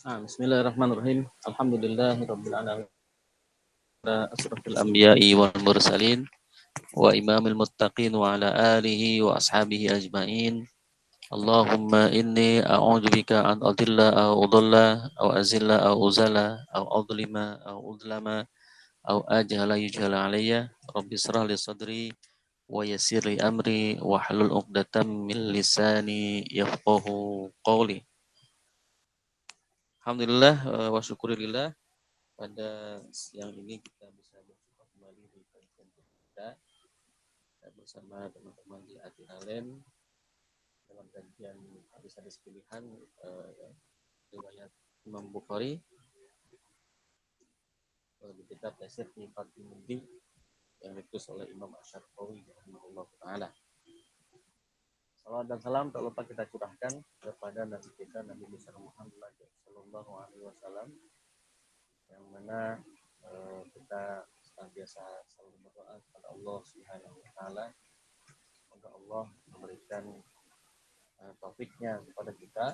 Bismillahirrahmanirrahim. Alhamdulillahirabbil alamin. Asrafil anbiya'i wal mursalin wa imamil muttaqin wa ala alihi wa ashabihi ajmain. Allahumma inni a'udzubika an adilla aw udalla aw azilla aw uzala aw adlima aw udlama aw ajhala yujhala alayya. Rabbi israh li sadri wa yassir li amri wa hlul 'uqdatam min lisani yafqahu qawli. Alhamdulillah wa syukurillah. Pada siang ini kita bisa berjumpa kembali di kajian kita bersama teman-teman di Atinalen dalam kajian hadis-hadis pilihan riwayat Imam Bukhari di kitab Tafsir Fathul Mubin yang ditulis oleh Imam Asy-Syafi'i rahimahullah taala. Salawat dan salam tak lupa kita curahkan kepada Nabi kita Nabi Muhammad sallallahu alaihi wasallam yang mana kita senantiasa selalu berdoa kepada Allah Subhanahu wa taala semoga Allah memberikan taufiknya kepada kita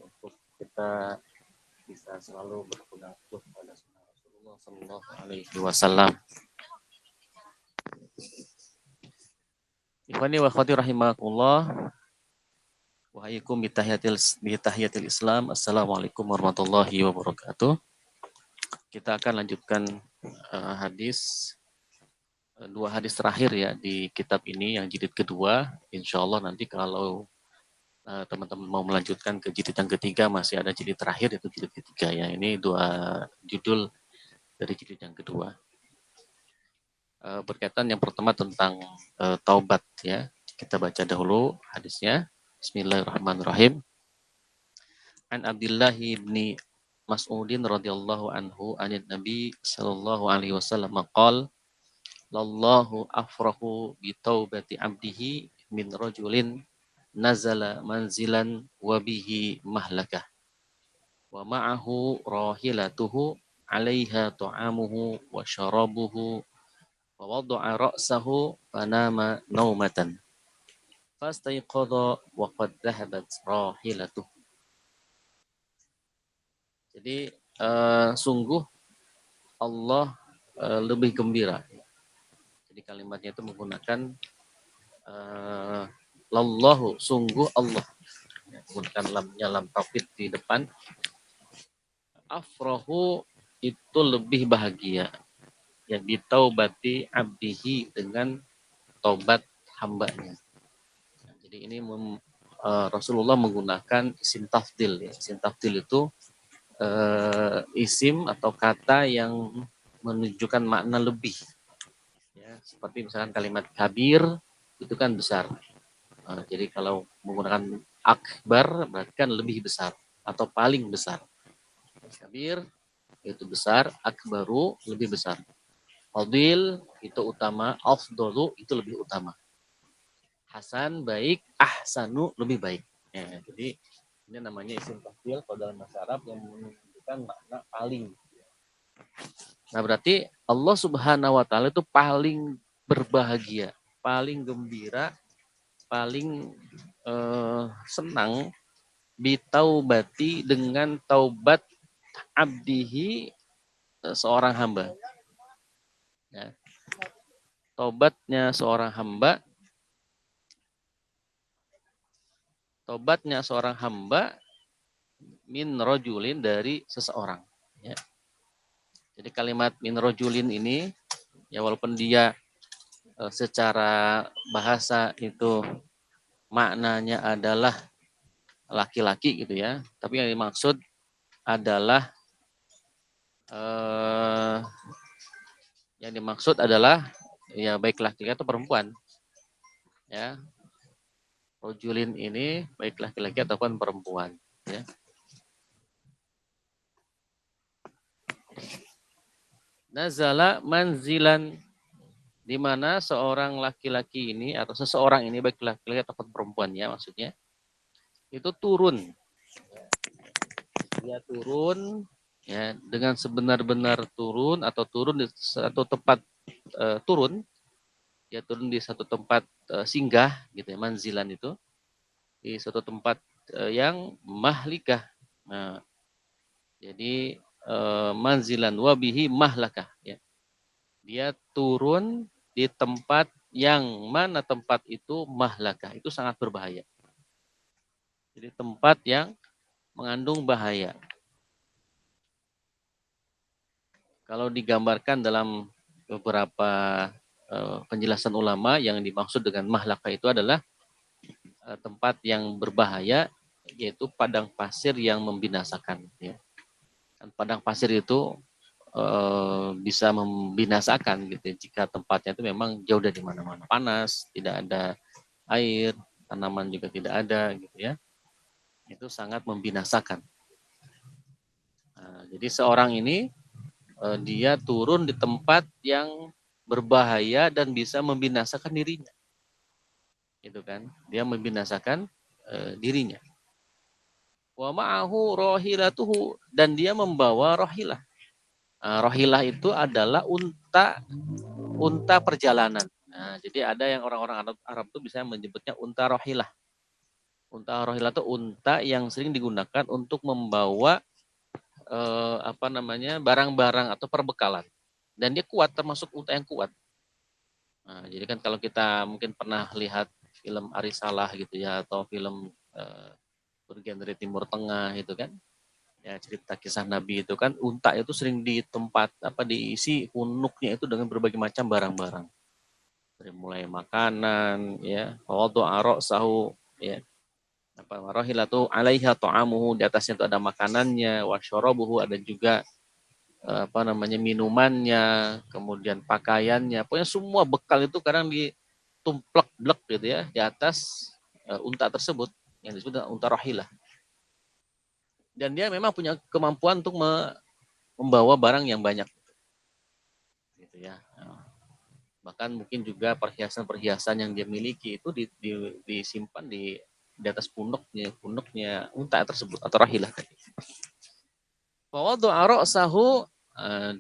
untuk kita bisa selalu berpegang teguh pada sunnah Rasulullah sallallahu alaihi wasallam. Ikhwani wa akhwati rahimakumullah wa hayyikum bi tahiyatil Islam. Assalamualaikum warahmatullahi wabarakatuh. Kita akan lanjutkan dua hadis terakhir ya di kitab ini yang jilid kedua. Insya Allah nanti kalau teman-teman mau melanjutkan ke jilid yang ketiga masih ada jilid terakhir itu jilid ketiga ya. Ini dua judul dari jilid yang kedua. Berkaitan yang pertama tentang taubat ya. Kita baca dahulu hadisnya. Bismillahirrahmanirrahim. An Abdullah bin Mas'udin radhiyallahu anhu anin Nabi sallallahu alaihi wasallam qala lallahu afrahu bi taubati abdihi min rajulin nazala manzilan wa bihi mahlakah wa ma'ahu rahilatuhu 'alaiha ta'amuhu wa syarabuhu wa wada'a ra'sahu fanama naumatan fastayqadha wa qad dhahabat rahilatuhu. Jadi sungguh Allah lebih gembira. Jadi kalimatnya itu menggunakan lallahu, sungguh Allah. Menggunakan lamnya lam taufid di depan. Afrahu itu lebih bahagia. Ya bitaubati abdihi dengan taubat hambanya. Jadi ini Rasulullah menggunakan isim tafdil. Ya. Isim tafdil itu isim atau kata yang menunjukkan makna lebih ya, seperti misalkan kalimat kabir itu kan besar, jadi kalau menggunakan akbar berarti kan lebih besar atau paling besar. Kabir itu besar, akbaru lebih besar, fadil itu utama, afdalu itu lebih utama, hasan baik, ahsanu lebih baik ya, jadi ini namanya isim tafdil kalau dalam bahasa Arab yang menunjukkan makna paling. Nah berarti Allah Subhanahu wa taala itu paling berbahagia, paling gembira, paling senang bitaubati dengan taubat abdihi seorang hamba. Ya. Taubatnya seorang hamba min rojulin dari seseorang. Ya. Jadi kalimat min rojulin ini ya walaupun dia secara bahasa itu maknanya adalah laki-laki gitu ya, tapi yang dimaksud adalah ya baik laki-laki atau perempuan ya. Rojulin ini baik laki-laki ataupun perempuan ya. Nazala manzilan, di mana seorang laki-laki ini atau seseorang ini baik laki-laki ataupun perempuan ya maksudnya itu turun. Dia turun ya dengan sebenar-benar turun atau turun di satu tempat turun. Dia turun di satu tempat singgah gitu ya, manzilan itu di suatu tempat yang mahlikah. Nah, Jadi manzilan wabihi mahlakah, ya. Dia turun di tempat yang mana tempat itu mahlakah, itu sangat berbahaya. Jadi tempat yang mengandung bahaya. Kalau digambarkan dalam beberapa penjelasan ulama, yang dimaksud dengan mahlakah itu adalah tempat yang berbahaya, yaitu padang pasir yang membinasakan. Ya. Dan padang pasir itu bisa membinasakan gitu ya, jika tempatnya itu memang jauh dari mana-mana, panas, tidak ada air, tanaman juga tidak ada gitu ya. Itu sangat membinasakan. Nah, jadi seorang ini dia turun di tempat yang berbahaya dan bisa membinasakan dirinya. Itu kan, dia membinasakan dirinya. Wa ma'ahu rohilatuhu, dan dia membawa rohilah. Rohilah itu adalah unta perjalanan. Nah, jadi ada yang orang-orang Arab itu bisa menyebutnya unta rohilah. Unta rohilah itu unta yang sering digunakan untuk membawa barang-barang atau perbekalan. Dan dia kuat, termasuk unta yang kuat. Nah, jadi kan kalau kita mungkin pernah lihat film Arisalah gitu ya, atau film bergenre Timur Tengah itu kan, ya cerita kisah Nabi itu kan, unta itu sering diisi punuknya itu dengan berbagai macam barang-barang, dari mulai makanan, ya, arok sahu, ya, rohilatu alaiha ta'amuhu, di atasnya itu ada makanannya, wasyarabuhu, ada juga minumannya, kemudian pakaiannya, pokoknya semua bekal itu kadang ditumplek-blek gitu ya di atas unta tersebut yang disebut unta rohilah. Dan dia memang punya kemampuan untuk membawa barang yang banyak gitu ya. Bahkan mungkin juga perhiasan-perhiasan yang dia miliki itu disimpan di atas punuknya unta tersebut atau rahilah tadi. Fawaddu'a ra'sahu,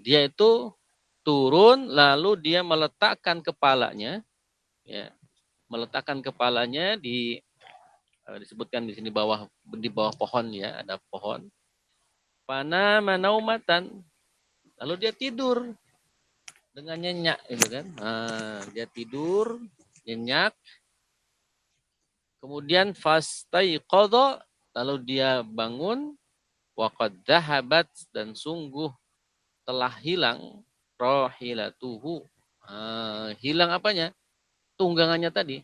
dia itu turun lalu dia meletakkan kepalanya, ya, meletakkan kepalanya disebutkan di sini di bawah pohon, ya, ada pohon. Pana manaumatan, lalu dia tidur dengan nyenyak itu kan. Dia tidur nyenyak, kemudian fastaiqadha, lalu dia bangun, waqad dhahabat, dan sungguh telah hilang rahilatuhu, hilang apanya? Tunggangannya tadi.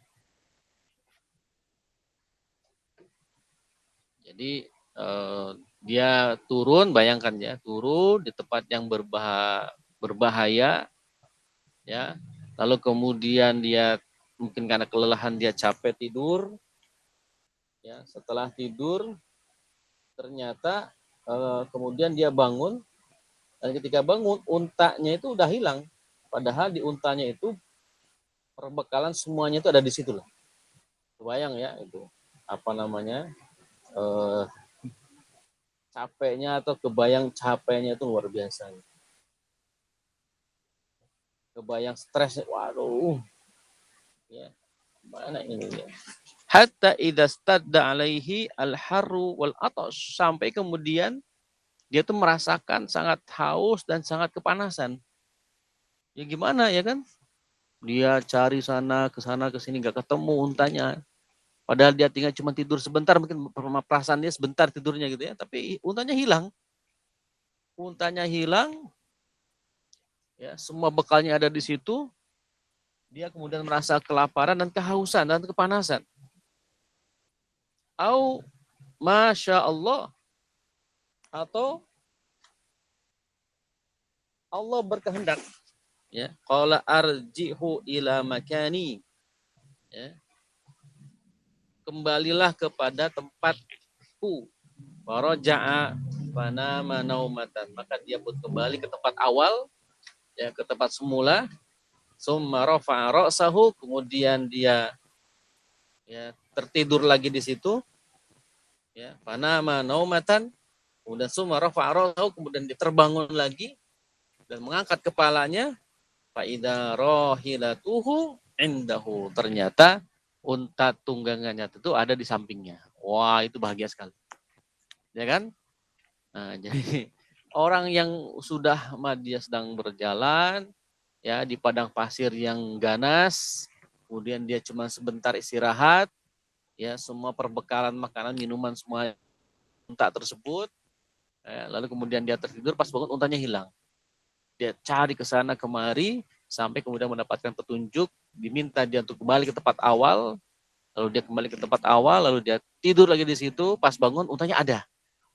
Jadi dia turun, bayangkan ya, turun di tempat yang berbahaya, ya. Lalu kemudian dia mungkin karena kelelahan dia capek tidur, ya. Setelah tidur ternyata kemudian dia bangun, dan ketika bangun untanya itu udah hilang. Padahal di untanya itu perbekalan semuanya itu ada di situ lah. Kebayang ya itu eh, capeknya, atau kebayang capeknya itu luar biasa. Kebayang stresnya, waduh, ya, mana ini ya. Hatta idza stadda alaihi al-harru wal atash, sampai kemudian dia tuh merasakan sangat haus dan sangat kepanasan. Ya gimana ya kan? Dia cari sana ke sini nggak ketemu untanya. Padahal dia tinggal cuma tidur sebentar, mungkin perasaan dia sebentar tidurnya gitu ya, tapi untanya hilang. Untanya hilang, ya, semua bekalnya ada di situ. Dia kemudian merasa kelaparan dan kehausan dan kepanasan. Au masya Allah, atau Allah berkehendak, ya, qala arji'hu ila makani, ya, kembalilah kepada tempatku, faraja'a fanama naumatan, maka dia pun kembali ke tempat awal, ya, ke tempat semula. Summa rafa'a ra'sahu, kemudian dia, ya, tertidur lagi di situ, ya, fanama naumatan, kemudian summa rafa'a ra'sahu, kemudian dia terbangun lagi dan mengangkat kepalanya, faida rohilatuhu indahu, ternyata unta tunggangannya itu ada di sampingnya. Wah, itu bahagia sekali, ya kan? Nah, jadi orang yang sudah dia sedang berjalan ya di padang pasir yang ganas, kemudian dia cuma sebentar istirahat, ya semua perbekalan makanan, minuman semua unta tersebut, lalu kemudian dia tertidur, pas bangun untanya hilang. Dia cari ke sana kemari sampai kemudian mendapatkan petunjuk, diminta dia untuk kembali ke tempat awal, lalu dia kembali ke tempat awal, lalu dia tidur lagi di situ, pas bangun untanya ada.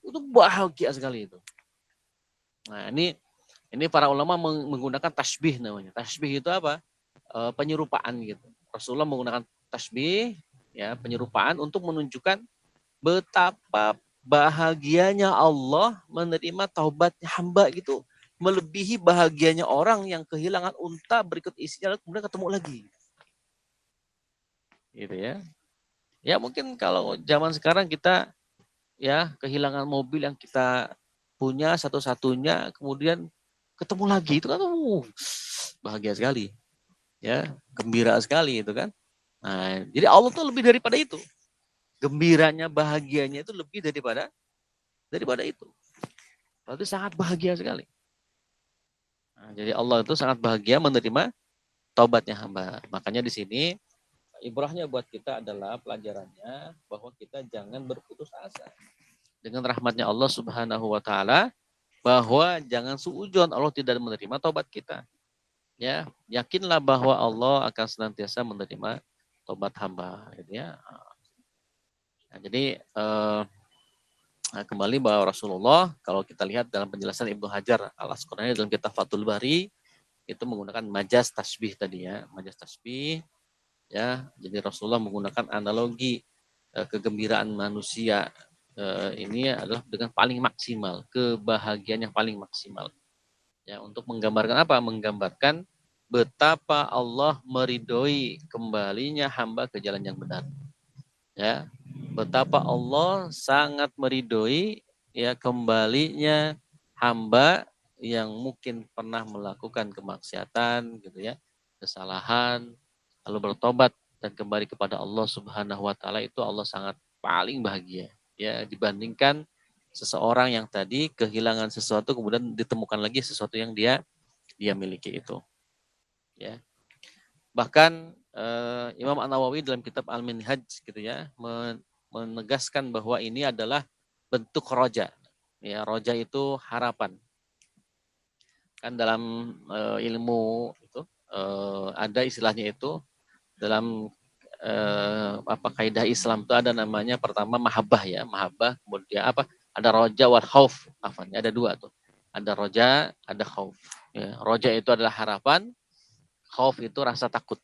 Itu bahagia sekali itu. Nah, ini para ulama menggunakan tasbih namanya. Tasbih itu apa? Penyerupaan gitu. Rasulullah menggunakan tasbih, ya penyerupaan untuk menunjukkan betapa bahagianya Allah menerima taubatnya hamba gitu, melebihi bahagianya orang yang kehilangan unta berikut isinya lalu kemudian ketemu lagi. Gitu ya. Ya mungkin kalau zaman sekarang kita ya kehilangan mobil yang kita punya satu-satunya kemudian ketemu lagi itu kan bahagia sekali. Ya, gembira sekali itu kan. Nah, jadi Allah tuh lebih daripada itu. Gembiranya, bahagianya itu lebih daripada itu. Berarti sangat bahagia sekali. Nah, jadi Allah itu sangat bahagia menerima taubatnya hamba. Makanya di sini ibrahnya buat kita adalah pelajarannya bahwa kita jangan berputus asa dengan rahmatnya Allah Subhanahu wa taala, bahwa jangan suudzon Allah tidak menerima taubat kita. Ya, yakinlah bahwa Allah akan senantiasa menerima taubat hamba, gitu ya. Nah, jadi kembali bahwa Rasulullah kalau kita lihat dalam penjelasan Ibnu Hajar Al-Asqalani dalam kitab Fathul Bari itu menggunakan majas tasbih tadi ya, majas tasbih ya. Jadi Rasulullah menggunakan analogi kegembiraan manusia ini adalah dengan paling maksimal, kebahagiaan yang paling maksimal. Ya, untuk menggambarkan apa? Menggambarkan betapa Allah meridhoi kembalinya hamba ke jalan yang benar. Ya, betapa Allah sangat meridhoi ya kembalinya hamba yang mungkin pernah melakukan kemaksiatan gitu ya, kesalahan, lalu bertobat dan kembali kepada Allah Subhanahu wa taala, itu Allah sangat paling bahagia ya dibandingkan seseorang yang tadi kehilangan sesuatu kemudian ditemukan lagi sesuatu yang dia miliki itu. Ya. Bahkan Imam An-Nawawi dalam kitab Al-Minhaj gitu ya menegaskan bahwa ini adalah bentuk roja. Ya, roja itu harapan. Kan dalam ilmu itu ada istilahnya itu dalam apa kaidah Islam itu ada namanya pertama mahabbah ya, mahabbah, kemudian apa? Ada roja wal khauf. Ada dua tuh. Ada roja, ada khauf. Ya, roja itu adalah harapan, khauf itu rasa takut.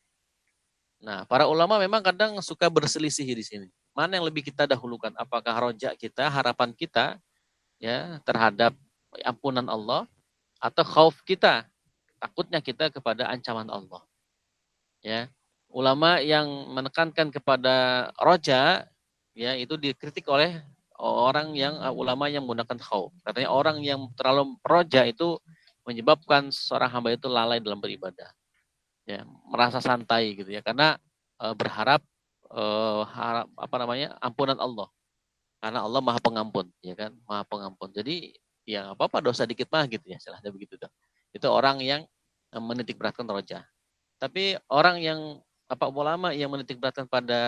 Nah, para ulama memang kadang suka berselisih di sini. Mana yang lebih kita dahulukan? Apakah roja kita, harapan kita ya terhadap ampunan Allah, atau khauf kita, takutnya kita kepada ancaman Allah. Ya. Ulama yang menekankan kepada roja ya itu dikritik oleh orang yang ulama yang menggunakan khauf. Katanya orang yang terlalu roja itu menyebabkan seorang hamba itu lalai dalam beribadah. Ya, merasa santai gitu ya karena berharap apa namanya ampunan Allah, karena Allah maha pengampun ya kan, maha pengampun. Jadi ya apa apa dosa dikit mah gitu ya, istilahnya begitu tuh. Itu orang yang menitik beratkan roja. Tapi orang yang apa ulama yang menitik beratkan pada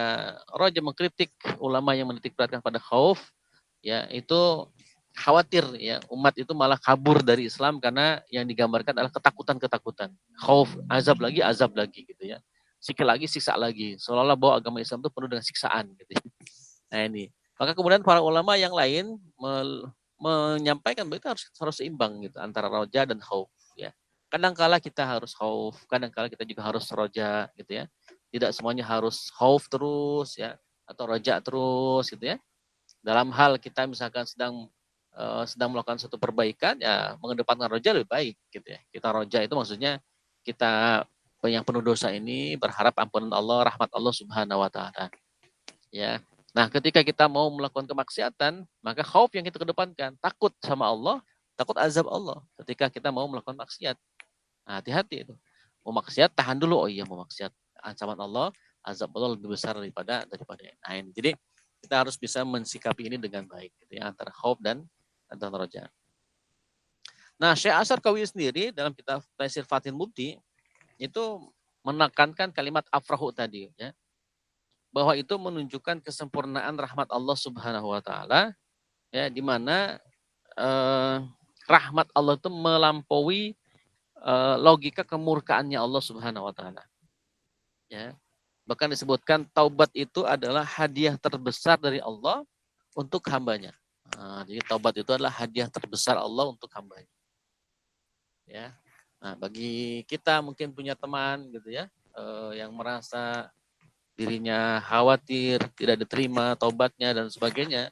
roja, mengkritik ulama yang menitik beratkan pada khauf ya, itu khawatir ya umat itu malah kabur dari Islam karena yang digambarkan adalah ketakutan-ketakutan. Khauf, azab lagi gitu ya. Siksa lagi, siksa lagi. Seolah-olah bahwa agama Islam itu penuh dengan siksaan gitu ya. Nah ini. Maka kemudian para ulama yang lain menyampaikan bahwa itu harus seimbang gitu antara roja dan khauf ya. Kadangkala kita harus khauf, kadangkala kita juga harus roja gitu ya. Tidak semuanya harus khauf terus ya atau roja terus gitu ya. Dalam hal kita misalkan sedang melakukan suatu perbaikan ya mengedepankan roja lebih baik gitu ya. Kita roja itu maksudnya kita yang penuh dosa ini berharap ampunan Allah, rahmat Allah Subhanahu wa taala. Ya. Nah, ketika kita mau melakukan kemaksiatan, maka khauf yang kita kedepankan, takut sama Allah, takut azab Allah ketika kita mau melakukan maksiat. Nah, hati-hati itu. Mau maksiat tahan dulu. Oh iya, mau maksiat ancaman Allah, azab Allah lebih besar daripada yang lain. Jadi kita harus bisa mensikapi ini dengan baik gitu ya, antara khauf dan dan roja. Nah, Syekh Asy-Syarqawi sendiri dalam kitab Taisir Fathil Mubdi itu menekankan kalimat afrahu tadi, ya, bahwa itu menunjukkan kesempurnaan rahmat Allah Subhanahu wa taala, ya, di mana rahmat Allah itu melampaui logika kemurkaannya Allah Subhanahu wa taala. Ya. Bahkan disebutkan taubat itu adalah hadiah terbesar dari Allah untuk hambanya. Nah, jadi taubat itu adalah hadiah terbesar Allah untuk hambanya. Ya. Nah, bagi kita mungkin punya teman gitu ya, yang merasa dirinya khawatir tidak diterima taubatnya dan sebagainya,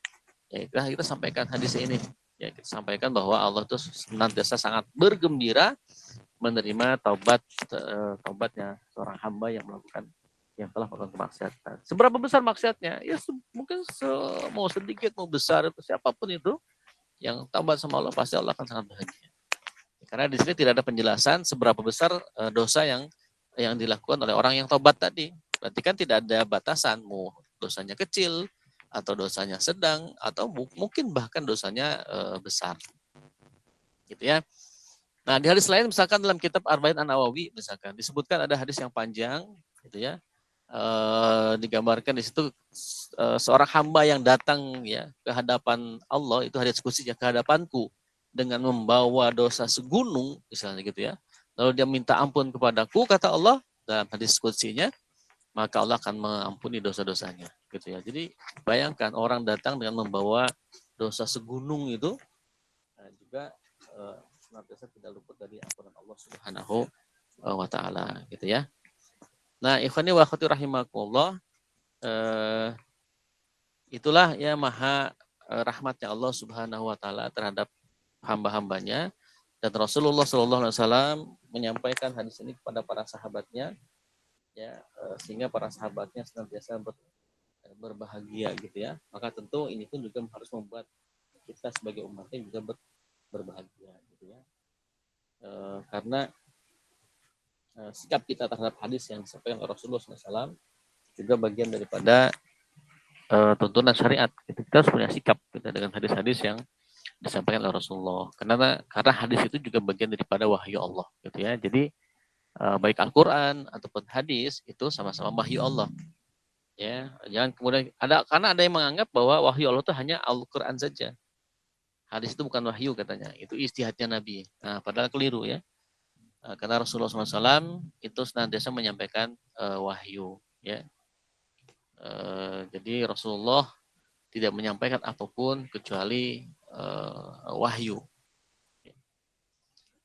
ya kita sampaikan hadis ini. Ya, kita sampaikan bahwa Allah itu senantiasa sangat bergembira menerima taubatnya seorang hamba yang telah melakukan kemaksiatan. Seberapa besar maksiatnya? Ya mungkin mau sedikit mau besar itu siapapun itu yang taubat sama Allah pasti Allah akan sangat bahagia. Karena di sini tidak ada penjelasan seberapa besar dosa yang dilakukan oleh orang yang taubat tadi. Berarti kan tidak ada batasan, mau dosanya kecil atau dosanya sedang atau mungkin bahkan dosanya besar. Gitu ya. Nah, di hadis lain misalkan dalam kitab Arba'in An-Nawawi misalkan disebutkan ada hadis yang panjang gitu ya. Digambarkan di situ seorang hamba yang datang ya ke hadapan Allah, itu hadis qudsi ya, ke hadapanku dengan membawa dosa segunung misalnya gitu ya. Lalu dia minta ampun kepadaku, kata Allah dalam hadis qudsinya, maka Allah akan mengampuni dosa-dosanya gitu ya. Jadi bayangkan orang datang dengan membawa dosa segunung itu, nah, juga senantiasa tidak luput dari ampunan Allah Subhanahu wa taala gitu ya. Nah, ikhwani wa akhwati rahimakumullah, itulah ya maha rahmatnya Allah Subhanahu wa taala terhadap hamba-hambanya, dan Rasulullah Shallallahu alaihi wasallam menyampaikan hadis ini kepada para sahabatnya ya, sehingga para sahabatnya senantiasa berbahagia gitu ya. Maka tentu ini pun juga harus membuat kita sebagai umatnya juga berbahagia gitu ya. Karena sikap kita terhadap hadis yang disampaikan oleh Rasulullah SAW juga bagian daripada tuntunan syariat. Kita harus punya sikap kita dengan hadis-hadis yang disampaikan oleh Rasulullah. Karena hadis itu juga bagian daripada wahyu Allah, gitu ya. Jadi baik Al-Quran ataupun hadis itu sama-sama wahyu Allah. Ya, jangan kemudian karena ada yang menganggap bahwa wahyu Allah itu hanya Al-Quran saja. Hadis itu bukan wahyu katanya, itu ijtihadnya Nabi. Nah, padahal keliru ya. Karena Rasulullah SAW itu senantiasa menyampaikan wahyu, ya. Jadi Rasulullah tidak menyampaikan apapun kecuali wahyu.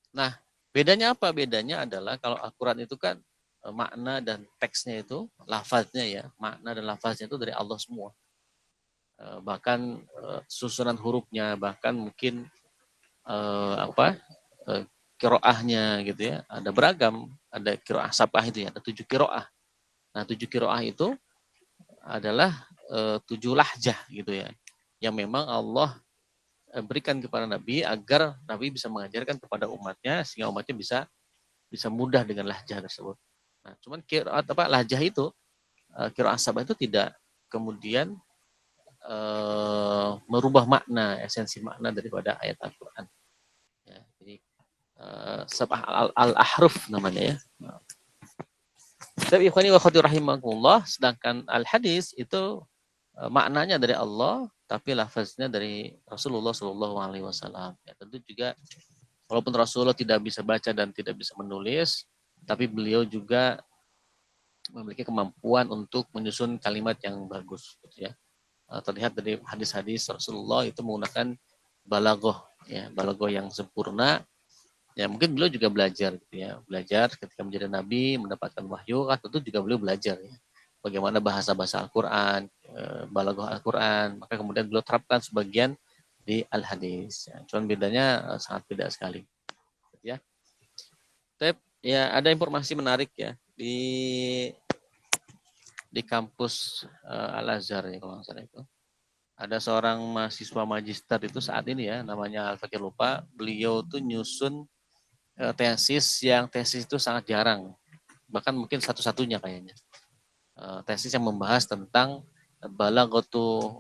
Nah, bedanya apa? Bedanya adalah kalau Al-Quran itu kan makna dan teksnya itu, lafaznya ya, makna dan lafaznya itu dari Allah semua. Bahkan susunan hurufnya, bahkan mungkin kiroahnya gitu ya, ada beragam, ada kiroah sabah itu ya, ada 7 kiroah. Nah 7 kiroah itu adalah 7 lahjah gitu ya, yang memang Allah berikan kepada Nabi agar Nabi bisa mengajarkan kepada umatnya sehingga umatnya bisa mudah dengan lahjah tersebut. Nah, cuman kiroah lahjah itu, kiroah sabah itu tidak kemudian merubah makna, esensi makna daripada ayat Al-Quran. Ya, jadi sabah al-ahruf namanya ya. Tapi ikhwani wa akhwati rahimakumullah, sedangkan al-hadis itu maknanya dari Allah, tapi lafaznya dari Rasulullah Shallallahu alaihi wasallam. Ya, tentu juga walaupun Rasulullah tidak bisa baca dan tidak bisa menulis, tapi beliau juga memiliki kemampuan untuk menyusun kalimat yang bagus gitu ya. Terlihat dari hadis-hadis Rasulullah itu menggunakan balaghah ya, balaghah yang sempurna. Ya mungkin beliau juga belajar gitu ya, belajar ketika menjadi nabi, mendapatkan wahyu, kan tentu juga beliau belajar ya. Bagaimana bahasa-bahasa Al-Qur'an, balaghah Al-Qur'an, maka kemudian beliau terapkan sebagian di al-hadis. Ya, cuman bedanya sangat beda sekali. Ya. Tapi ya ada informasi menarik ya di kampus Al-Azhar ya kalau nggak salah itu. Ada seorang mahasiswa magister itu saat ini ya, namanya Al-Fakir lupa, beliau tuh nyusun tesis yang tesis itu sangat jarang, bahkan mungkin satu-satunya kayaknya. Tesis yang membahas tentang balaghatu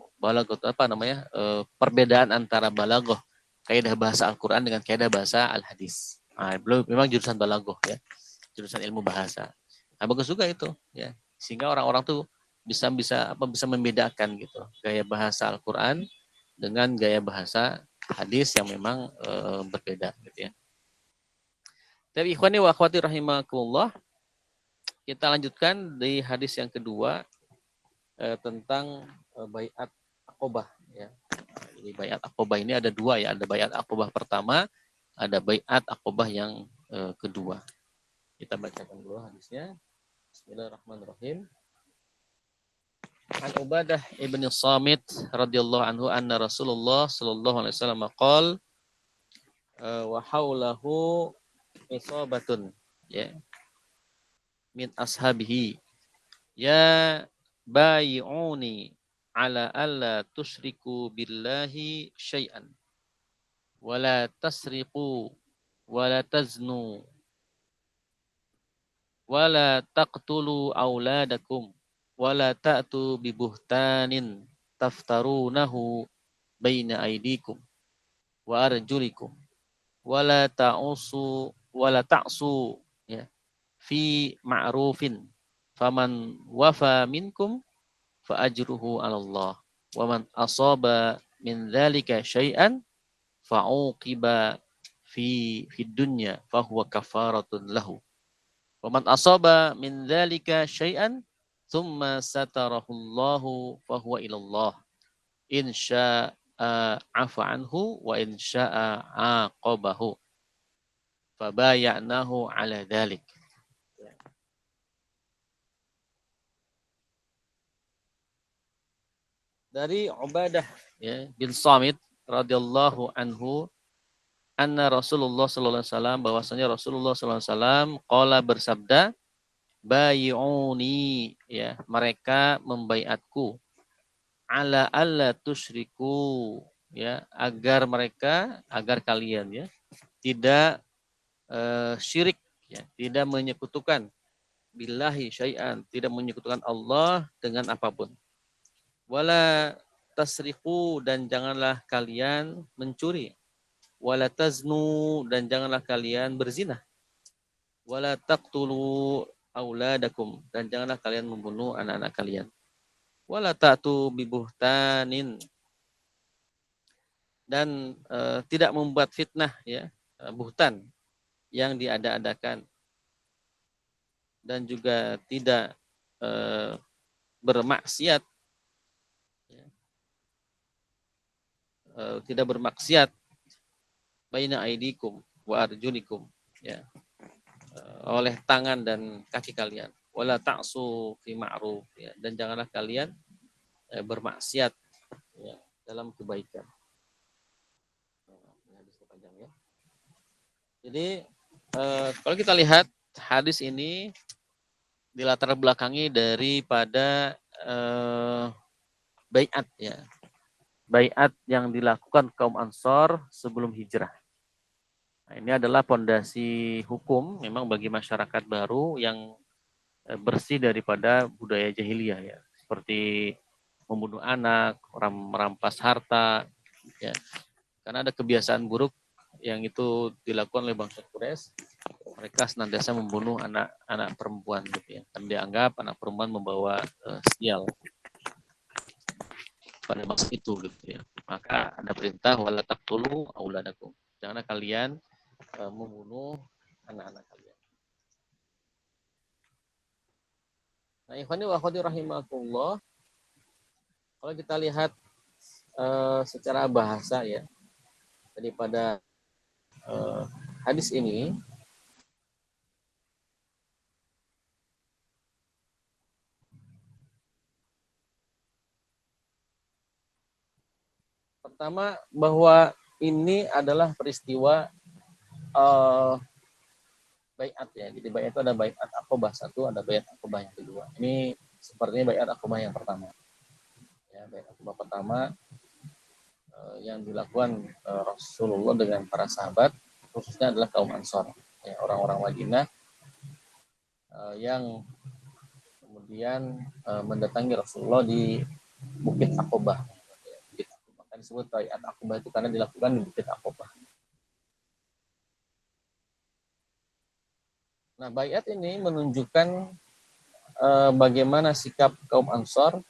apa namanya, perbedaan antara balaghah kaidah bahasa Al-Quran dengan kaidah bahasa Al-Hadis. Nah, belum memang jurusan balaghah ya, jurusan ilmu bahasa. Nah, bagus juga itu ya. Sehingga orang-orang tuh bisa membedakan gitu gaya bahasa Al-Quran dengan gaya bahasa hadis yang memang berbeda gitu ya. Tapi ikhwani wa akhwati rahimakumullah, kita lanjutkan di hadis yang kedua tentang baiat Aqobah ya. Jadi baiat Aqobah ini ada dua ya, ada baiat Aqobah pertama, ada baiat Aqobah yang kedua. Kita bacakan dulu hadisnya. Bismillahirrahmanirrahim. An Ubadah ibn Samit radhiyallahu anhu anna Rasulullah sallallahu alaihi wasallam qala wa haulahu isabatun ya min ashabihi ya bayi'uni ala alla tusyriku billahi syai'an wala tasriqu wala taznu wala taqtulu auladakum wala ta'tu bibuhtanin taftarunahu baina aidikum wa arjulikum wala ta'su ya fi ma'rufin faman wafa minkum fa ajruhu 'ala Allah wa man asaba min dzalika syai'an fa uqiba fid dunya fa huwa kafaratun lahu wa man asaba min dzalika syai'an thumma satarahu Allahu fa huwa ila Allah in sya'a afa anhu wa in sya'a aqabahu fabayanahu 'ala dzalik. Dari Ubadah ya, bin Samit radhiyallahu anhu anna Rasulullah sallallahu alaihi wasallam bahwasanya Rasulullah sallallahu alaihi wasallam qala bersabda bayi'uni ya mereka membaiatku ala alla tusyriku ya agar kalian ya tidak syirik ya tidak menyekutukan billahi syai'an tidak menyekutukan Allah dengan apapun wala tasriqu dan janganlah kalian mencuri wala taznu dan janganlah kalian berzina wala taqtulu auladakum dan janganlah kalian membunuh anak-anak kalian wala ta'tu bibuhtanin dan tidak membuat fitnah ya buhtan yang diada-adakan dan juga tidak bermaksiat ya, tidak bermaksiat baina aidikum wa arjulikum ya oleh tangan dan kaki kalian wala ta'su fi ma'ruf ya dan janganlah kalian bermaksiat ya, dalam kebaikan. Ya. Jadi kalau kita lihat hadis ini dilatar belakangi daripada baiat ya. Baiat yang dilakukan kaum Ansor sebelum hijrah. Nah, ini adalah pondasi hukum memang bagi masyarakat baru yang bersih daripada budaya jahiliyah ya. Seperti membunuh anak, merampas harta ya. Karena ada kebiasaan buruk yang itu dilakukan oleh bangsa Quraisy. Mereka senantiasa membunuh anak perempuan gitu ya. Dan dianggap anak perempuan membawa sial pada masa itu gitu ya. Maka ada perintah wala taqtulu auladakum. Janganlah kalian membunuh anak-anak kalian. Nah, ikhwani wa akhwati rahimakumullah. Kalau kita lihat secara bahasa ya daripada hadis ini pertama bahwa ini adalah peristiwa baiat ya. Jadi baiat itu ada baiat Aqobah satu, ada baiat Aqobah yang kedua. Ini sepertinya baiat Aqobah yang pertama. Ya, baiat Aqobah pertama yang dilakukan Rasulullah dengan para sahabat, khususnya adalah kaum Ansor, ya, orang-orang Madinah yang kemudian mendatangi Rasulullah di Bukit Aqobah. Bukit Aqobah kan disebut baiat Aqobah itu karena dilakukan di Bukit Aqobah. Nah, baiat ini menunjukkan bagaimana sikap kaum Ansor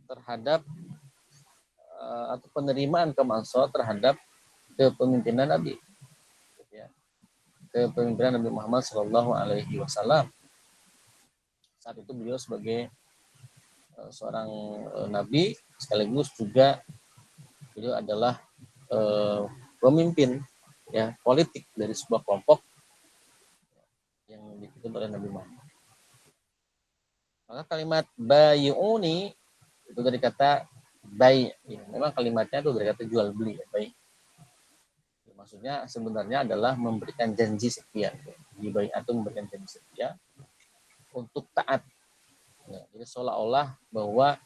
terhadap atau penerimaan kaum Ansor terhadap kepemimpinan Nabi, ya. Kepemimpinan Nabi Muhammad Shallallahu Alaihi Wasallam. Saat itu beliau sebagai seorang nabi, sekaligus juga beliau adalah pemimpin, ya, politik dari sebuah kelompok yang dipimpin oleh Nabi Muhammad. Maka kalimat bayuni itu dari kata bay, ya, memang kalimatnya itu dari kata jual beli, ya, bay. Ya, maksudnya sebenarnya adalah memberikan janji setia, ya. Di bay atau memberikan janji setia untuk taat. Ya, jadi seolah-olah bahwa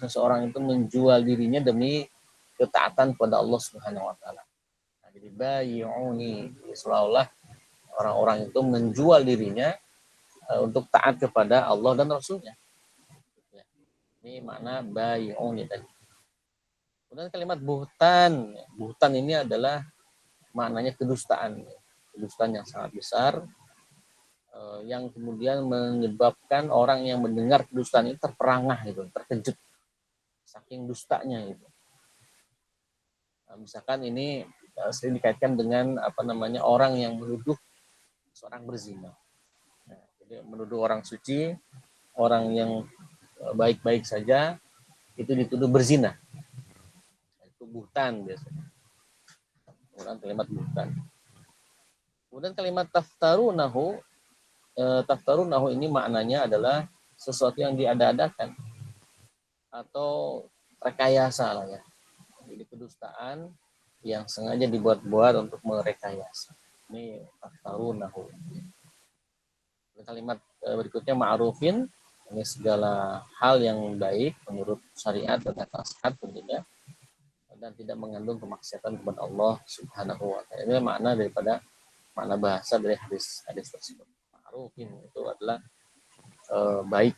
seseorang itu menjual dirinya demi ketaatan kepada Allah Subhanahu Wa Taala. Nah, jadi bayuni, seolah-olah orang-orang itu menjual dirinya untuk taat kepada Allah dan Rasulnya. Ya, ini makna bayuni tadi. Kemudian kalimat buhtan, buhtan ini adalah maknanya kedustaan, kedustaan yang sangat besar, yang kemudian menyebabkan orang yang mendengar kedustaan itu terperangah, gitu, terkejut saking dustanya itu. Nah, misalkan ini sering dikaitkan dengan orang yang menuduh seorang berzina. Nah, jadi menuduh orang suci, orang yang baik-baik saja itu dituduh berzina. Nah, itu buhtan biasanya. Kemudian kalimat buhtan. Kemudian kalimat taftarunahu ini maknanya adalah sesuatu yang diada-adakan atau rekayasa lah, ya. Jadi kedustaan yang sengaja dibuat-buat untuk merekayasa. Ini taftarunahu. Kalimat berikutnya ma'rufin, ini segala hal yang baik menurut syariat dan nasihat tentunya, dan tidak mengandung kemaksiatan kepada Allah Subhanahu wa taala. Ini makna daripada makna bahasa dari hadis tersebut. Ma'rufin itu adalah baik.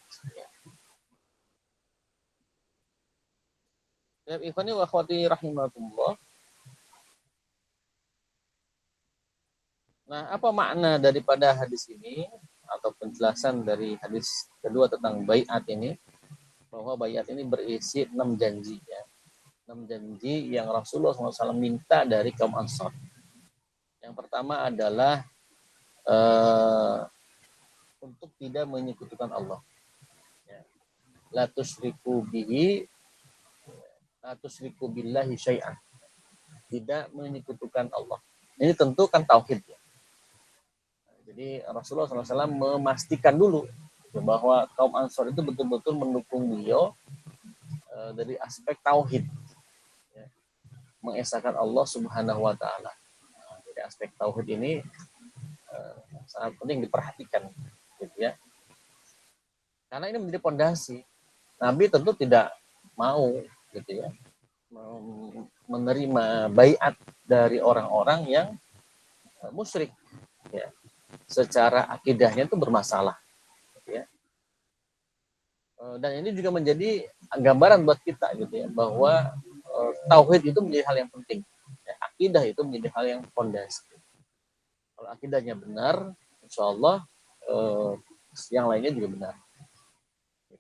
Ya, ikhwani wa akhwati rahimakumullah. Nah, apa makna daripada hadis ini atau penjelasan dari hadis kedua tentang baiat ini? Bahwa baiat ini berisi 6 janji, ya. 6 janji yang Rasulullah SAW minta dari kaum Ansar. Yang pertama adalah untuk tidak menyekutukan Allah. Ya. La tusyriku bihi, la tusyriku billahi syai'an. Tidak menyekutukan Allah. Ini tentu kan tauhid, ya. Jadi Rasulullah SAW memastikan dulu bahwa kaum Ansar itu betul-betul mendukung beliau dari aspek tauhid, ya. Mengesahkan Allah Subhanahu wa taala. Jadi aspek tauhid ini sangat penting diperhatikan, gitu, ya. Karena ini menjadi pondasi. Nabi tentu tidak mau, gitu, ya, menerima baiat dari orang-orang yang musyrik, ya. Secara akidahnya itu bermasalah, gitu, ya. Dan ini juga menjadi gambaran buat kita, gitu, ya, bahwa tauhid itu menjadi hal yang penting, ya. Akidah itu menjadi hal yang pondasi. Kalau akidahnya benar, insya Allah yang lainnya juga benar.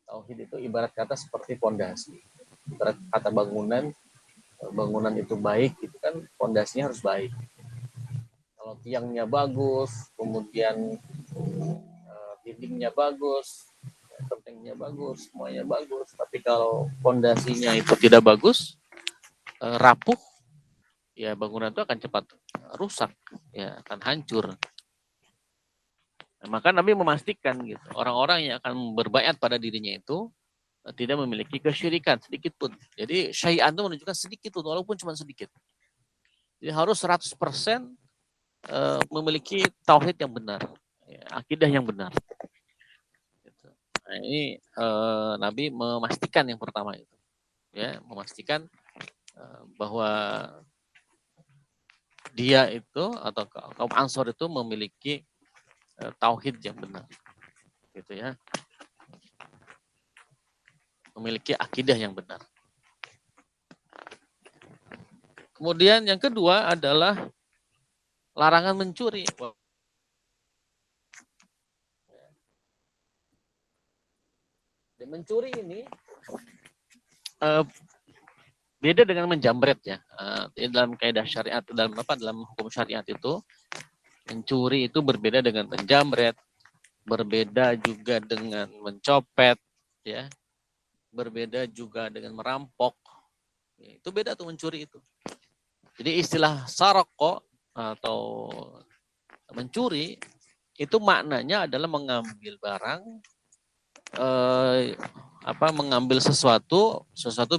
Tauhid itu ibarat kata seperti pondasi. Ibarat kata bangunan itu baik, itu kan pondasinya harus baik. Kalau tiangnya bagus, kemudian dindingnya bagus, gentengnya bagus, semuanya bagus, tapi kalau pondasinya itu tidak bagus, rapuh, ya bangunan itu akan cepat rusak, ya akan hancur. Nah, maka Nabi memastikan, gitu, orang-orang yang akan berbaiat pada dirinya itu tidak memiliki kesyirikan sedikit pun. Jadi syai'an itu menunjukkan sedikit pun, walaupun cuma sedikit. Jadi harus 100% memiliki tauhid yang benar, ya, akidah yang benar. Gitu. Nah, ini Nabi memastikan yang pertama itu, ya, memastikan bahwa dia itu atau kaum Ansor itu memiliki tauhid yang benar, gitu, ya, memiliki akidah yang benar. Kemudian yang kedua adalah larangan mencuri. Mencuri ini beda dengan menjamret ya. Dalam kaidah syariat, dalam hukum syariat itu, mencuri itu berbeda dengan menjamret, berbeda juga dengan mencopet, ya, berbeda juga dengan merampok. Ya, itu beda tuh mencuri itu. Jadi istilah saroko atau mencuri itu maknanya adalah mengambil barang, mengambil sesuatu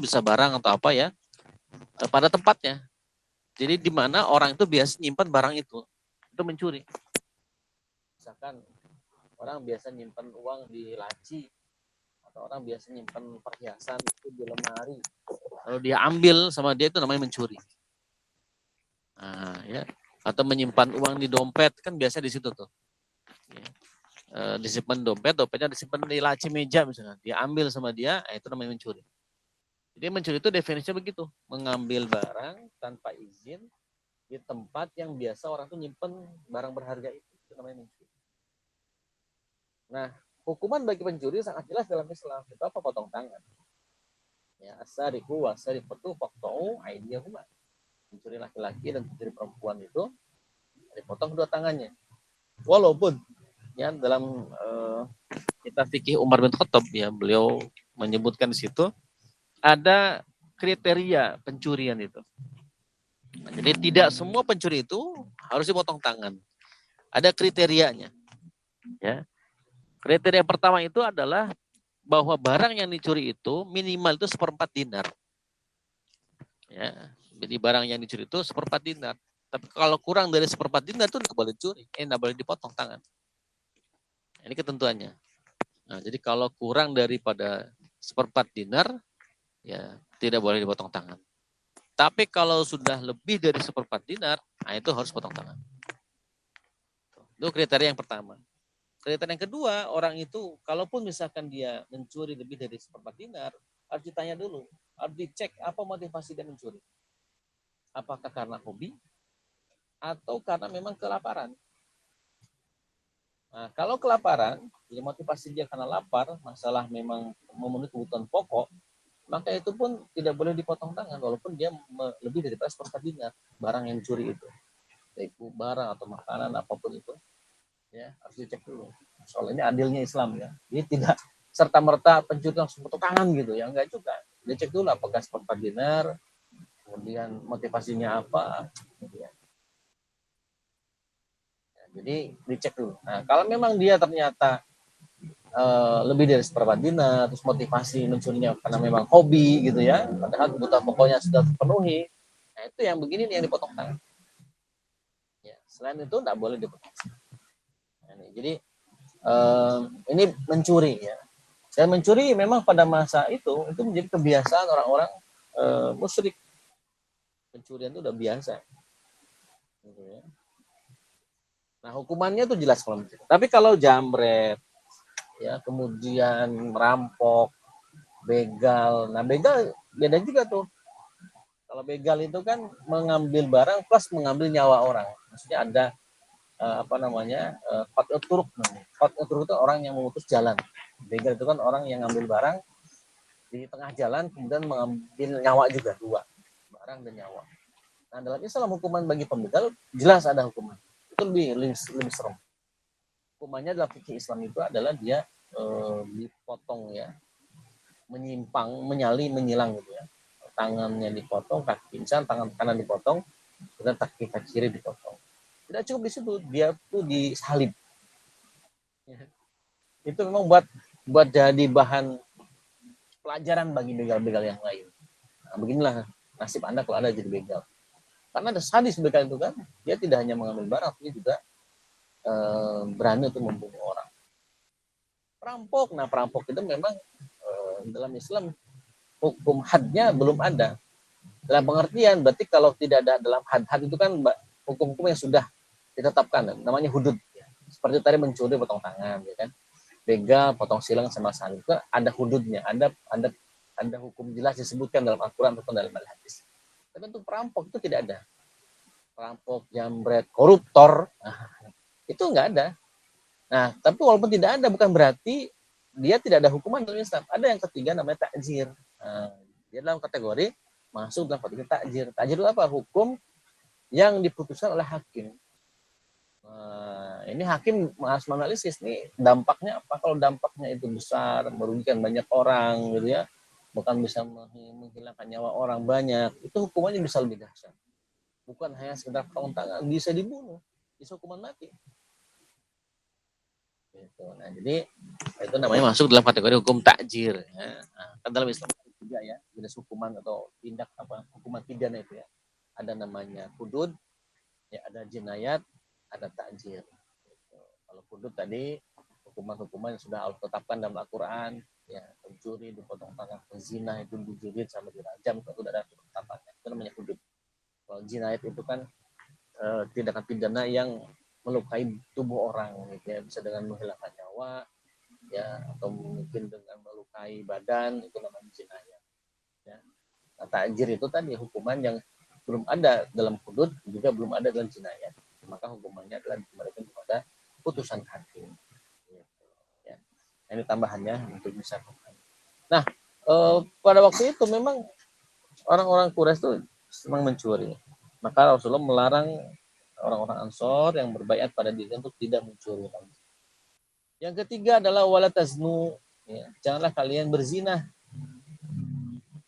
bisa barang atau apa ya, pada tempatnya. Jadi di mana orang itu biasa nyimpan barang itu mencuri. Misalkan orang biasa nyimpan uang di laci, atau orang biasa nyimpan perhiasan itu di lemari, kalau dia ambil sama dia itu namanya mencuri. Nah, ya. Atau menyimpan uang di dompet, kan biasa di situ tuh. Ya. Disimpan dompetnya disimpan di laci meja misalnya, dia ambil sama dia, itu namanya mencuri. Jadi mencuri itu definisinya begitu, mengambil barang tanpa izin di tempat yang biasa orang tuh nyimpen barang berharga itu namanya mencuri. Nah, hukuman bagi pencuri sangat jelas dalam Islam. Itu apa? Potong tangan. Ya, asariku wasarifatu faqta'u aydiyahuma. Pencuri laki-laki dan pencuri perempuan itu dipotong kedua tangannya. Walaupun ya dalam kitab fikih Umar bin Khattab ya, beliau menyebutkan di situ ada kriteria pencurian itu. Jadi tidak semua pencuri itu harus dipotong tangan. Ada kriterianya. Ya. Kriteria pertama itu adalah bahwa barang yang dicuri itu minimal itu 1/4 dinar. Ya. Jadi barang yang dicuri itu 1/4 dinar. Tapi kalau kurang dari 1/4 dinar itu nggak boleh dicuri. Nggak boleh dipotong tangan. Ini ketentuannya. Nah, jadi kalau kurang daripada 1/4 dinar, ya tidak boleh dipotong tangan. Tapi kalau sudah lebih dari 1/4 dinar, nah itu harus potong tangan. Itu kriteria yang pertama. Kriteria yang kedua, orang itu kalaupun misalkan dia mencuri lebih dari 1/4 dinar, harus ditanya dulu, harus dicek apa motivasi dia mencuri. Apakah karena hobi atau karena memang kelaparan. Nah, kalau kelaparan, jadi motivasi dia karena lapar, masalah memang memenuhi kebutuhan pokok, maka itu pun tidak boleh dipotong tangan walaupun dia lebih dari 1/4 dinar barang yang dicuri itu. Baik barang atau makanan apapun itu, ya harus dicek dulu. Soal ini adilnya Islam ya. Jadi tidak serta-merta pencuri langsung potong tangan gitu ya, enggak juga. Dicek dulu apakah 1/4 dinar, kemudian motivasinya apa gitu ya. Jadi dicek dulu. Nah, kalau memang dia ternyata lebih dari 1/4 dinar, terus motivasi mencurinya karena memang hobi gitu ya, padahal kebutuhan pokoknya sudah terpenuhi, nah itu yang begini nih yang dipotong tangan. Ya, selain itu tidak boleh dipotong. Nah, jadi ini mencuri ya. Dan mencuri memang pada masa itu menjadi kebiasaan orang-orang musyrik. Pencurian itu udah biasa. Gitu ya. Nah, hukumannya tuh jelas kalau mencuri. Tapi kalau jambret, ya kemudian merampok, begal. Nah, begal beda juga tuh. Kalau begal itu kan mengambil barang plus mengambil nyawa orang. Maksudnya ada qat'ut turuq. Qat'ut turuq itu orang yang memutus jalan. Begal itu kan orang yang ngambil barang di tengah jalan kemudian mengambil nyawa juga, dua, barang dan nyawa. Nah, dalam Islam hukuman bagi pembegal jelas ada hukuman. Itu lebih serem. Hukumannya dalam fikih Islam itu adalah dia dipotong ya, menyimpang, menyilang gitu ya. Tangannya dipotong, kaki misalnya tangan kanan dipotong, dan kaki kiri dipotong. Tidak cukup di situ, dia tuh disalib. Ya. Itu memang buat jadi bahan pelajaran bagi begal-begal yang lain. Nah, beginilah nasib Anda kalau Anda jadi begal. Karena ada sadis begal itu kan, dia tidak hanya mengambil barang, tapi juga berani untuk membunuh orang. Perampok, nah perampok itu memang dalam Islam hukum hadnya belum ada. Dalam pengertian, berarti kalau tidak ada dalam had itu kan hukum-hukum yang sudah ditetapkan, namanya hudud. Ya. Seperti tadi mencuri potong tangan, ya kan? Begal, potong silang sama salib, itu ada hududnya, ada hukum jelas disebutkan dalam Al-Quran ataupun dalam hadis. Tapi untuk perampok itu tidak ada. Perampok, jambret, koruptor, itu nggak ada. Nah, tapi walaupun tidak ada bukan berarti dia tidak ada hukuman dalam Islam. Ada yang ketiga namanya takjir. Nah, dia dalam kategori masuk dalam kategori takjir. Takjir itu apa? Hukum yang diputuskan oleh hakim. Nah, ini hakim harus menganalisis nih dampaknya apa. Kalau dampaknya itu besar, merugikan banyak orang, gitu ya, bahkan bisa menghilangkan nyawa orang banyak, itu hukumannya bisa lebih dahsyat. Bukan hanya sekedar potong tangan, bisa dibunuh, bisa hukuman mati. Gitu. Nah, jadi itu namanya masuk dalam kategori hukum takjir. Ya. Nah, kan dalam Islam juga ya jenis hukuman atau tindak apa hukuman pidana itu ya. Ada namanya hudud, ya ada jinayat, ada takjir. Gitu. Kalau hudud tadi hukuman-hukuman yang sudah Allah tetapkan dalam Al-Quran, ya pencuri dipotong tangan, pezina itu dijilid sama dirajam, itu sudah ada ketetapannya. Itu namanya hudud. Kalau jinayat itu kan tindakan pidana yang melukai tubuh orang, gitu ya, bisa dengan menghilangkan nyawa, ya, atau mungkin dengan melukai badan, itu namanya jinayat. Ya. Nah, takjir itu tadi hukuman yang belum ada dalam hudud, juga belum ada dalam jinayat. Maka hukumannya adalah dikembalikan kepada putusan hakim. Ya. Ini tambahannya untuk bisa. Nah, pada waktu itu memang orang-orang Quraisy itu memang mencuri. Maka Rasulullah melarang orang-orang Ansor yang berbaiat pada diri untuk tidak mencuri. Yang ketiga adalah wala taznu, ya, janganlah kalian berzina.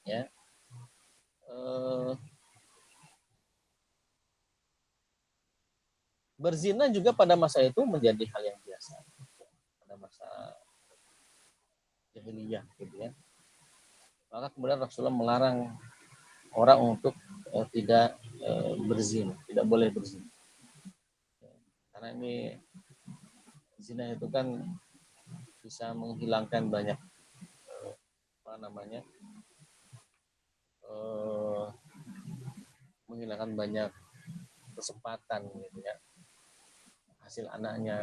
Ya. Berzina juga pada masa itu menjadi hal yang biasa. Pada masa jahiliyah gitu ya. Maka kemudian Rasulullah melarang orang untuk tidak berzina, tidak boleh berzina. Karena ini zina itu kan bisa menghilangkan banyak menghilangkan banyak kesempatan gitu ya. Hasil anaknya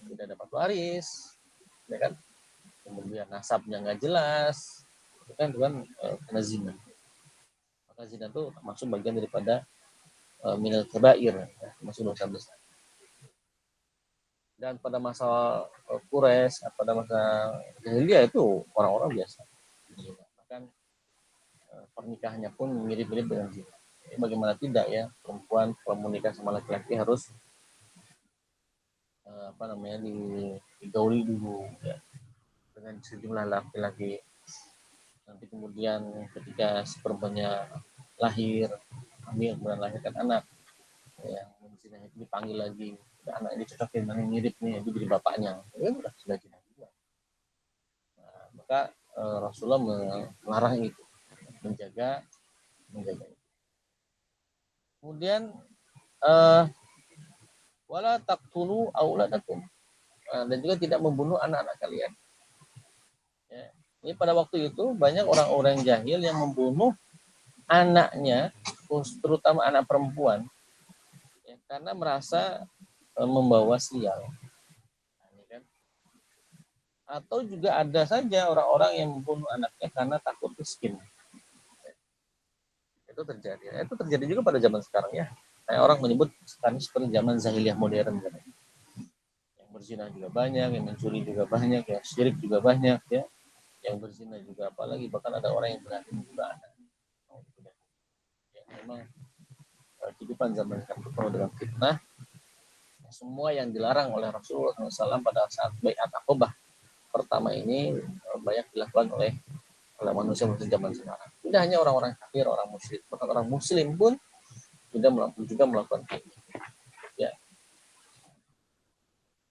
tidak dapat waris, ya kan? Kemudian nasabnya nggak jelas, itu kan kena zina. Maka zina itu termasuk bagian daripada minal kabair, ya, termasuk dosa besar. Dan pada masa Quraisy, pada masa jahiliyah itu orang-orang biasa. Bahkan pernikahannya pun mirip-mirip dengan zina. Bagaimana tidak ya, perempuan kalau menikah sama laki-laki harus digauli dulu ya, dengan sejumlah laki-laki. Nanti kemudian ketika si perempuannya lahir, hamil, kemudian lahirkan anak, yang zina itu dipanggil lagi, anak ini cocokin mana mirip nih, itu jadi bapaknya, ya udah sudah zina juga. Nah, maka Rasulullah melarang itu, menjaga itu. Kemudian wala taqtulu auladakum, dan juga tidak membunuh anak-anak kalian. Ya. Ini pada waktu itu banyak orang-orang jahil yang membunuh anaknya, terutama anak perempuan, ya, karena merasa membawa sial. Atau juga ada saja orang-orang yang membunuh anaknya karena takut miskin. Itu terjadi. Itu terjadi juga pada zaman sekarang ya. Kayak orang menyebut sekarang seperti zaman zahiliyah modern. Yang berzina juga banyak, yang mencuri juga banyak, yang syirik juga banyak ya. Yang berzina juga apalagi, bahkan ada orang yang berani membunuh anak. Ya, memang kehidupan zaman sekarang penuh dengan fitnah. Semua yang dilarang oleh Rasulullah SAW pada saat baiat Aqabah pertama ini banyak dilakukan oleh manusia zaman sekarang. Tidak hanya orang-orang kafir, orang musyrik, bahkan orang muslim pun juga melakukan ini. Ya.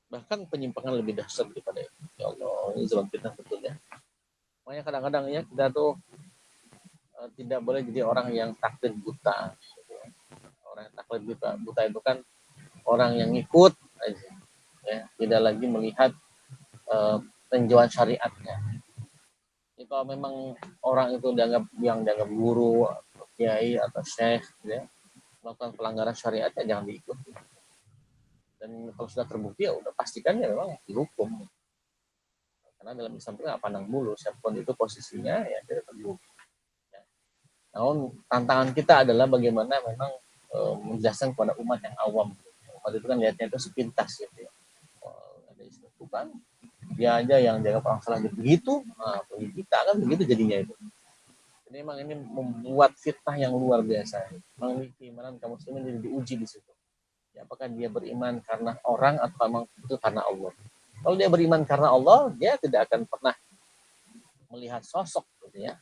Bahkan penyimpangan lebih dahsyat daripada itu. Ya Allah, ini zaman fitnah betul ya. Makanya kadang-kadang ya kita tuh tidak boleh jadi orang yang taklid buta. Orang yang taklid buta itu kan orang yang ikut aja, ya, tidak lagi melihat tinjauan syariatnya. Jadi kalau memang orang itu dianggap guru, atau kiai atau syekh, ya, melakukan pelanggaran syariatnya jangan diikuti. Dan kalau sudah terbukti ya udah pastikan ya memang dihukum. Karena dalam Islam itu nggak pandang bulu, siapapun itu posisinya ya tidak terbukti. Ya. Namun tantangan kita adalah bagaimana memang menjelaskan kepada umat yang awam. Umat itu kan lihatnya itu sepintas gitu ya. Ada istilah bukan, dia aja yang dianggap orang salah begitu, nah, kita kan begitu jadinya itu. Jadi memang ini membuat fitnah yang luar biasa. Memang keimanan kaum muslimin jadi diuji di situ. Ya, apakah dia beriman karena orang atau memang itu karena Allah? Kalau dia beriman karena Allah, dia tidak akan pernah melihat sosok, gitu ya.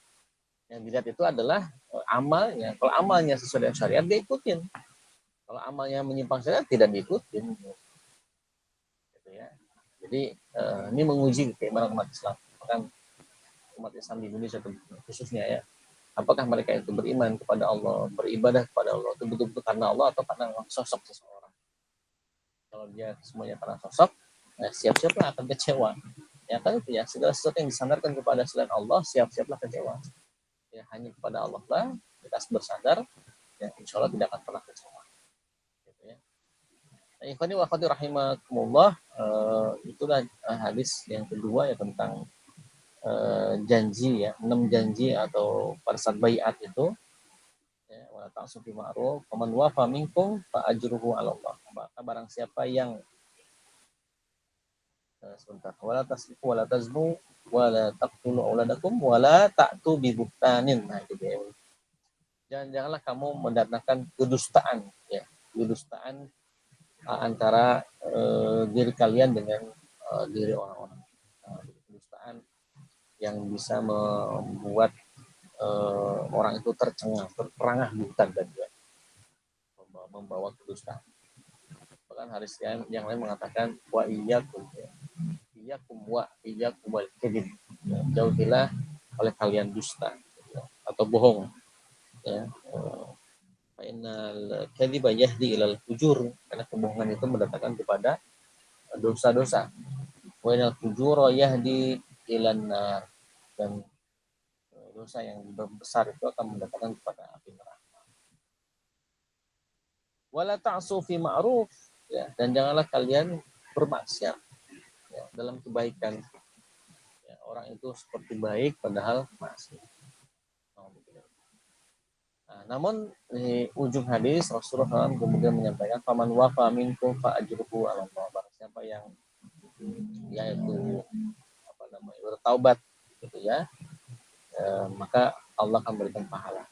Yang dilihat itu adalah amalnya. Kalau amalnya sesuai dengan syariat, dia ikutin. Kalau amalnya menyimpang syariat, tidak diikutin. Gitu ya. Jadi ini menguji keimanan umat Islam. Bahkan umat Islam di Indonesia khususnya ya. Apakah mereka itu beriman kepada Allah, beribadah kepada Allah, itu betul-betul karena Allah atau karena sosok seseorang. Kalau dia semuanya karena sosok, siap-siaplah akan kecewa. Ya kan itu ya, segala sesuatu yang disandarkan kepada selain Allah, siap-siaplah kecewa. Ya, hanya kepada Allah lah kita bersandar, ya insya Allah tidak akan pernah kecewa. Gitu ya. Nah, ikhwani wa akhwati rahimakumullah, itulah hadis yang kedua ya tentang janji ya, 6 janji atau pada saat baiat itu ya, wala ta'su fi ma'ruf faman wafa minkum fa ajruhu 'ala Allah. Maka barang siapa yang sebentar, wala tasrifu wala taznu wala taqtulu auladakum wala ta'tu bi buhtanin. Nah, itu dia. Janganlah kamu mendatangkan kedustaan ya, kedustaan antara diri kalian dengan diri orang-orang. Kedustaan yang bisa membuat orang itu tercengang, terperangah bukan dan juga membawa kedustaan. Bahkan hadis yang lain mengatakan wa iyyakum wal kadzib. Jauhilah oleh kalian dusta atau bohong. Ya. Fa innal kadziba yahdi ilal fujur, karena kebohongan itu mendatangkan kepada dosa-dosa. Wa innal fujura yahdi ilan nar, dan dosa yang besar itu akan mendatangkan kepada api neraka. Wala ta'su fi ma'ruf, ya, dan janganlah kalian bermaksiat ya, dalam kebaikan. Ya, orang itu seperti baik padahal maksiat. Nah, namun di ujung hadis Rasulullah SAW kemudian menyampaikan faman wafa minkum fa ajruhu 'ala Allah. Barang siapa yang yaitu bertaubat gitu ya, maka Allah akan berikan pahala.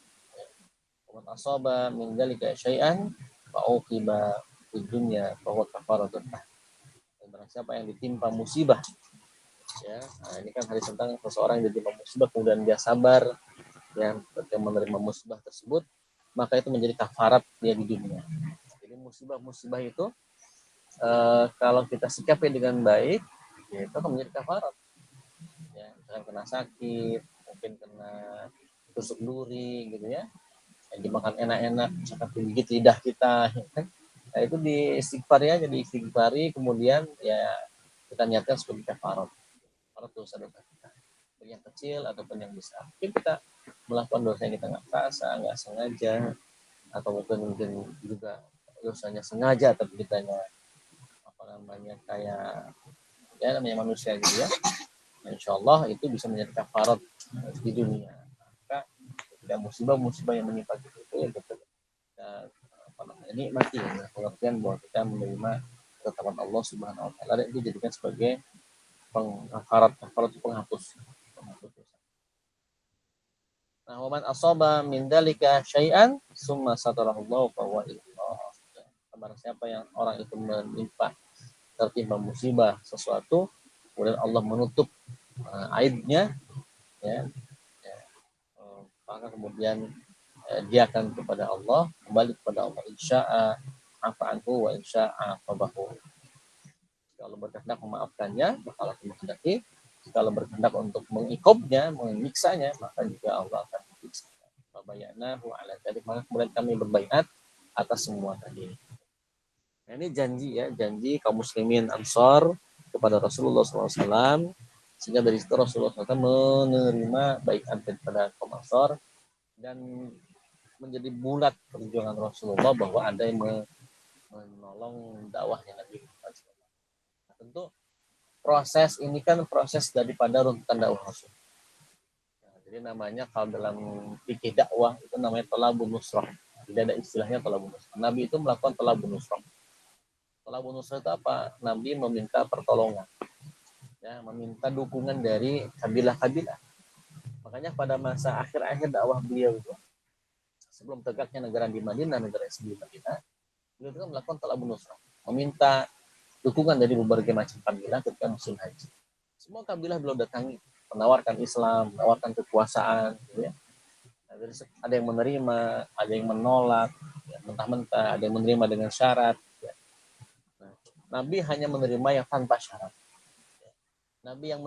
Wa asaba min dzalika syai'an fa uqiba fid dunya fa huwa kafaratun. Barang siapa yang ditimpa musibah ya, nah ini kan hadis tentang seseorang yang ditimpa musibah kemudian dia sabar yang menerima musibah tersebut, maka itu menjadi kafarat dia di dunia. Jadi musibah-musibah itu kalau kita sikapi dengan baik, ya itu akan menjadi kafarat. Ya, misalkan kena sakit, mungkin kena tusuk duri gitu ya, dimakan enak-enak, misalkan digigit lidah kita, ya kan? Nah itu diistighfari aja, diistighfari, kemudian ya kita niatkan sebagai kafarat dosa-dosa kita, yang kecil ataupun yang besar. Mungkin kita melakukan dosa yang kita nggak terasa, nggak sengaja, atau mungkin juga dosanya sengaja tapi kitanya kayak ya namanya manusia gitu ya. Nah, insya Allah itu bisa menjadi kafarat di dunia. Maka tidak musibah-musibah yang menimpa kita itu ya kita nikmati ya, pengertian bahwa kita menerima ketetapan Allah Subhanahu Wa Taala, dan itu dijadikan sebagai kafarat itu penghapus dosa. Nah, waman asaba min dalika syai'an summa satarahullahu fa huwa ilallah. Barang siapa yang orang itu tertimpa musibah sesuatu, kemudian Allah menutup aibnya ya, maka kemudian dia akan kepada Allah, kembali kepada Allah, insya'a afa'anhu wa insya'a fabahu. Kalau berkehendak memaafkannya, maka Allah menghendaki. Kalau berkehendak untuk mengikobnya, menyiksanya, maka juga Allah akan menyiksa. Fabayanahu ala dzalik, maka kemudian kami berbaiat atas semua tadi. Nah, ini janji ya, janji kaum muslimin Ansor kepada Rasulullah SAW, sehingga dari situ Rasulullah SAW menerima baiat daripada kaum Ansor, dan menjadi bulat perjuangan Rasulullah bahwa ada yang menolong dakwahnya Nabi Muhammad SAW. Nah, tentu proses ini kan proses daripada runtutan dakwah Rasul. Nah, jadi namanya kalau dalam fikih dakwah itu namanya talabun nusrah. Tidak ada istilahnya talabun nusrah. Nabi itu melakukan talabun nusrah. Talabun nusrah itu apa? Nabi meminta pertolongan. ya, meminta dukungan dari kabilah-kabilah. Makanya pada masa akhir-akhir dakwah beliau itu, sebelum tegaknya negara di Madinah, negara Islam di Madinah, beliau itu melakukan talabun nusrah, meminta dukungan dari berbagai macam kabilah ketika musim haji. Semua kabilah beliau datangi, menawarkan Islam, menawarkan kekuasaan, gitu ya. Ada yang menerima, ada yang menolak, ya, mentah-mentah, ada yang menerima dengan syarat. Ya. Nah, Nabi hanya menerima yang tanpa syarat. Ya. Nabi yang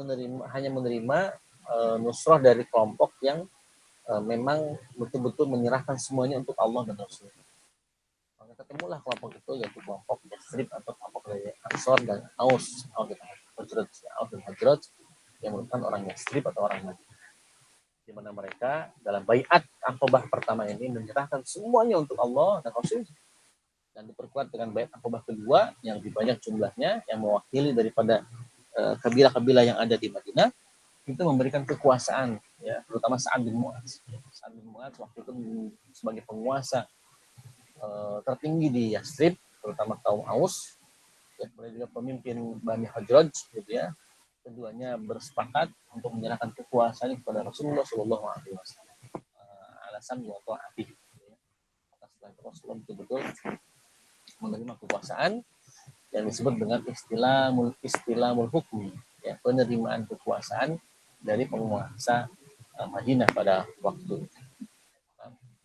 hanya menerima nusrah dari kelompok yang memang betul-betul menyerahkan semuanya untuk Allah dan Rasul. Maka ketemulah kelompok itu, yaitu kelompok Yathrib atau kelompok dari Ansor dan Aus, Aus dan Hajraj, yang merupakan orang Yathrib atau orang Madinah, di mana mereka dalam baiat Aqabah pertama ini menyerahkan semuanya untuk Allah dan Rasul, dan diperkuat dengan baiat Aqabah kedua yang lebih banyak jumlahnya, yang mewakili daripada kabilah-kabilah yang ada di Madinah, itu memberikan kekuasaan, ya, terutama Sa'ad bin Mu'adz. Sa'ad bin Mu'adz waktu itu sebagai penguasa tertinggi di Yathrib, terutama kaum Aus, ya, kemudian juga pemimpin Bani Hajraj, gitu ya. Keduanya bersepakat untuk menyerahkan kekuasaan kepada Rasulullah Shallallahu Alaihi Wasallam. Alasan wa ta'ati. Maka setelah itu Rasulullah betul-betul menerima kekuasaan yang disebut dengan istilahul hukmi, ya, penerimaan kekuasaan dari penguasa Madinah pada waktu itu.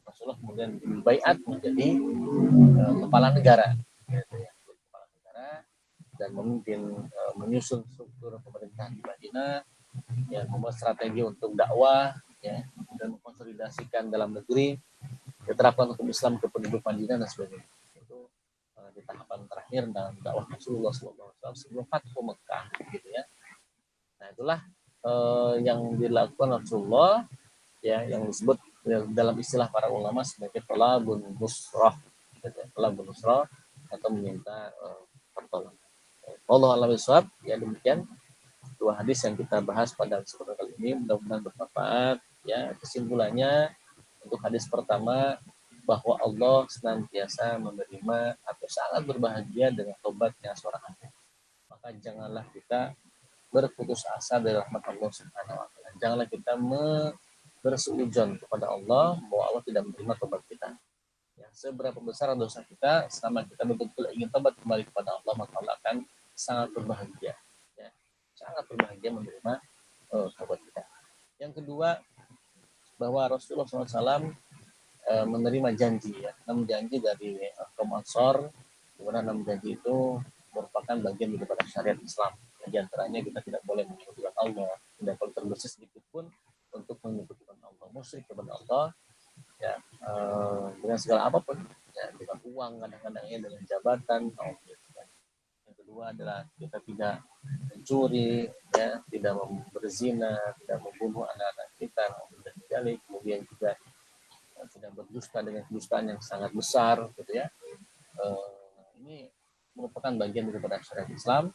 Rasulullah kemudian dibaiat menjadi kepala negara, gitu ya, kepala negara, dan memimpin menyusun struktur pemerintahan di Madinah, ya, membuat strategi untuk dakwah, ya, dan mengkonsolidasikan dalam negeri, diterapkan hukum Islam ke penduduk Madinah dan sebagainya. Itu di tahapan terakhir dalam dakwah Rasulullah SAW sebelum Fathu Mekah, gitu ya. Nah, itulah yang dilakukan Rasulullah, ya, yang disebut dalam istilah para ulama sebagai talabun nusrah, talabun nusrah, atau meminta pertolongan. Allah a'lam bishawab. Ya, demikian dua hadis yang kita bahas pada kesempatan kali ini, mudah-mudahan bermanfaat. Ya, kesimpulannya untuk hadis pertama, bahwa Allah senantiasa menerima atau sangat berbahagia dengan tobatnya seorang hamba. Maka janganlah kita berputus asa dari rahmat Allah Subhanahu wa taala. Janganlah kita bersuudzon kepada Allah bahwa Allah tidak menerima tobat kita. Ya, seberapa besar dosa kita, selama kita betul-betul ingin tobat kembali kepada Allah, maka Allah akan sangat berbahagia. Ya, sangat berbahagia menerima tobat kita. Yang kedua, bahwa Rasulullah SAW menerima janji, ya, 6 janji dari kaum Ansor, di mana 6 janji itu merupakan bagian daripada syariat Islam. Di antaranya kita tidak boleh menyebutkan Allah, tidak boleh terbersih sedikit pun untuk menyebutkan Allah, musyrik kepada Allah, ya, dengan segala apapun, ya, dengan uang, kadang-kadangnya dengan jabatan. Yang kedua adalah kita tidak mencuri, ya, tidak berzina, tidak membunuh anak-anak kita, kemudian juga tidak berdusta dengan kedustaan yang sangat besar, gitu ya. Ini merupakan bagian daripada syariat Islam.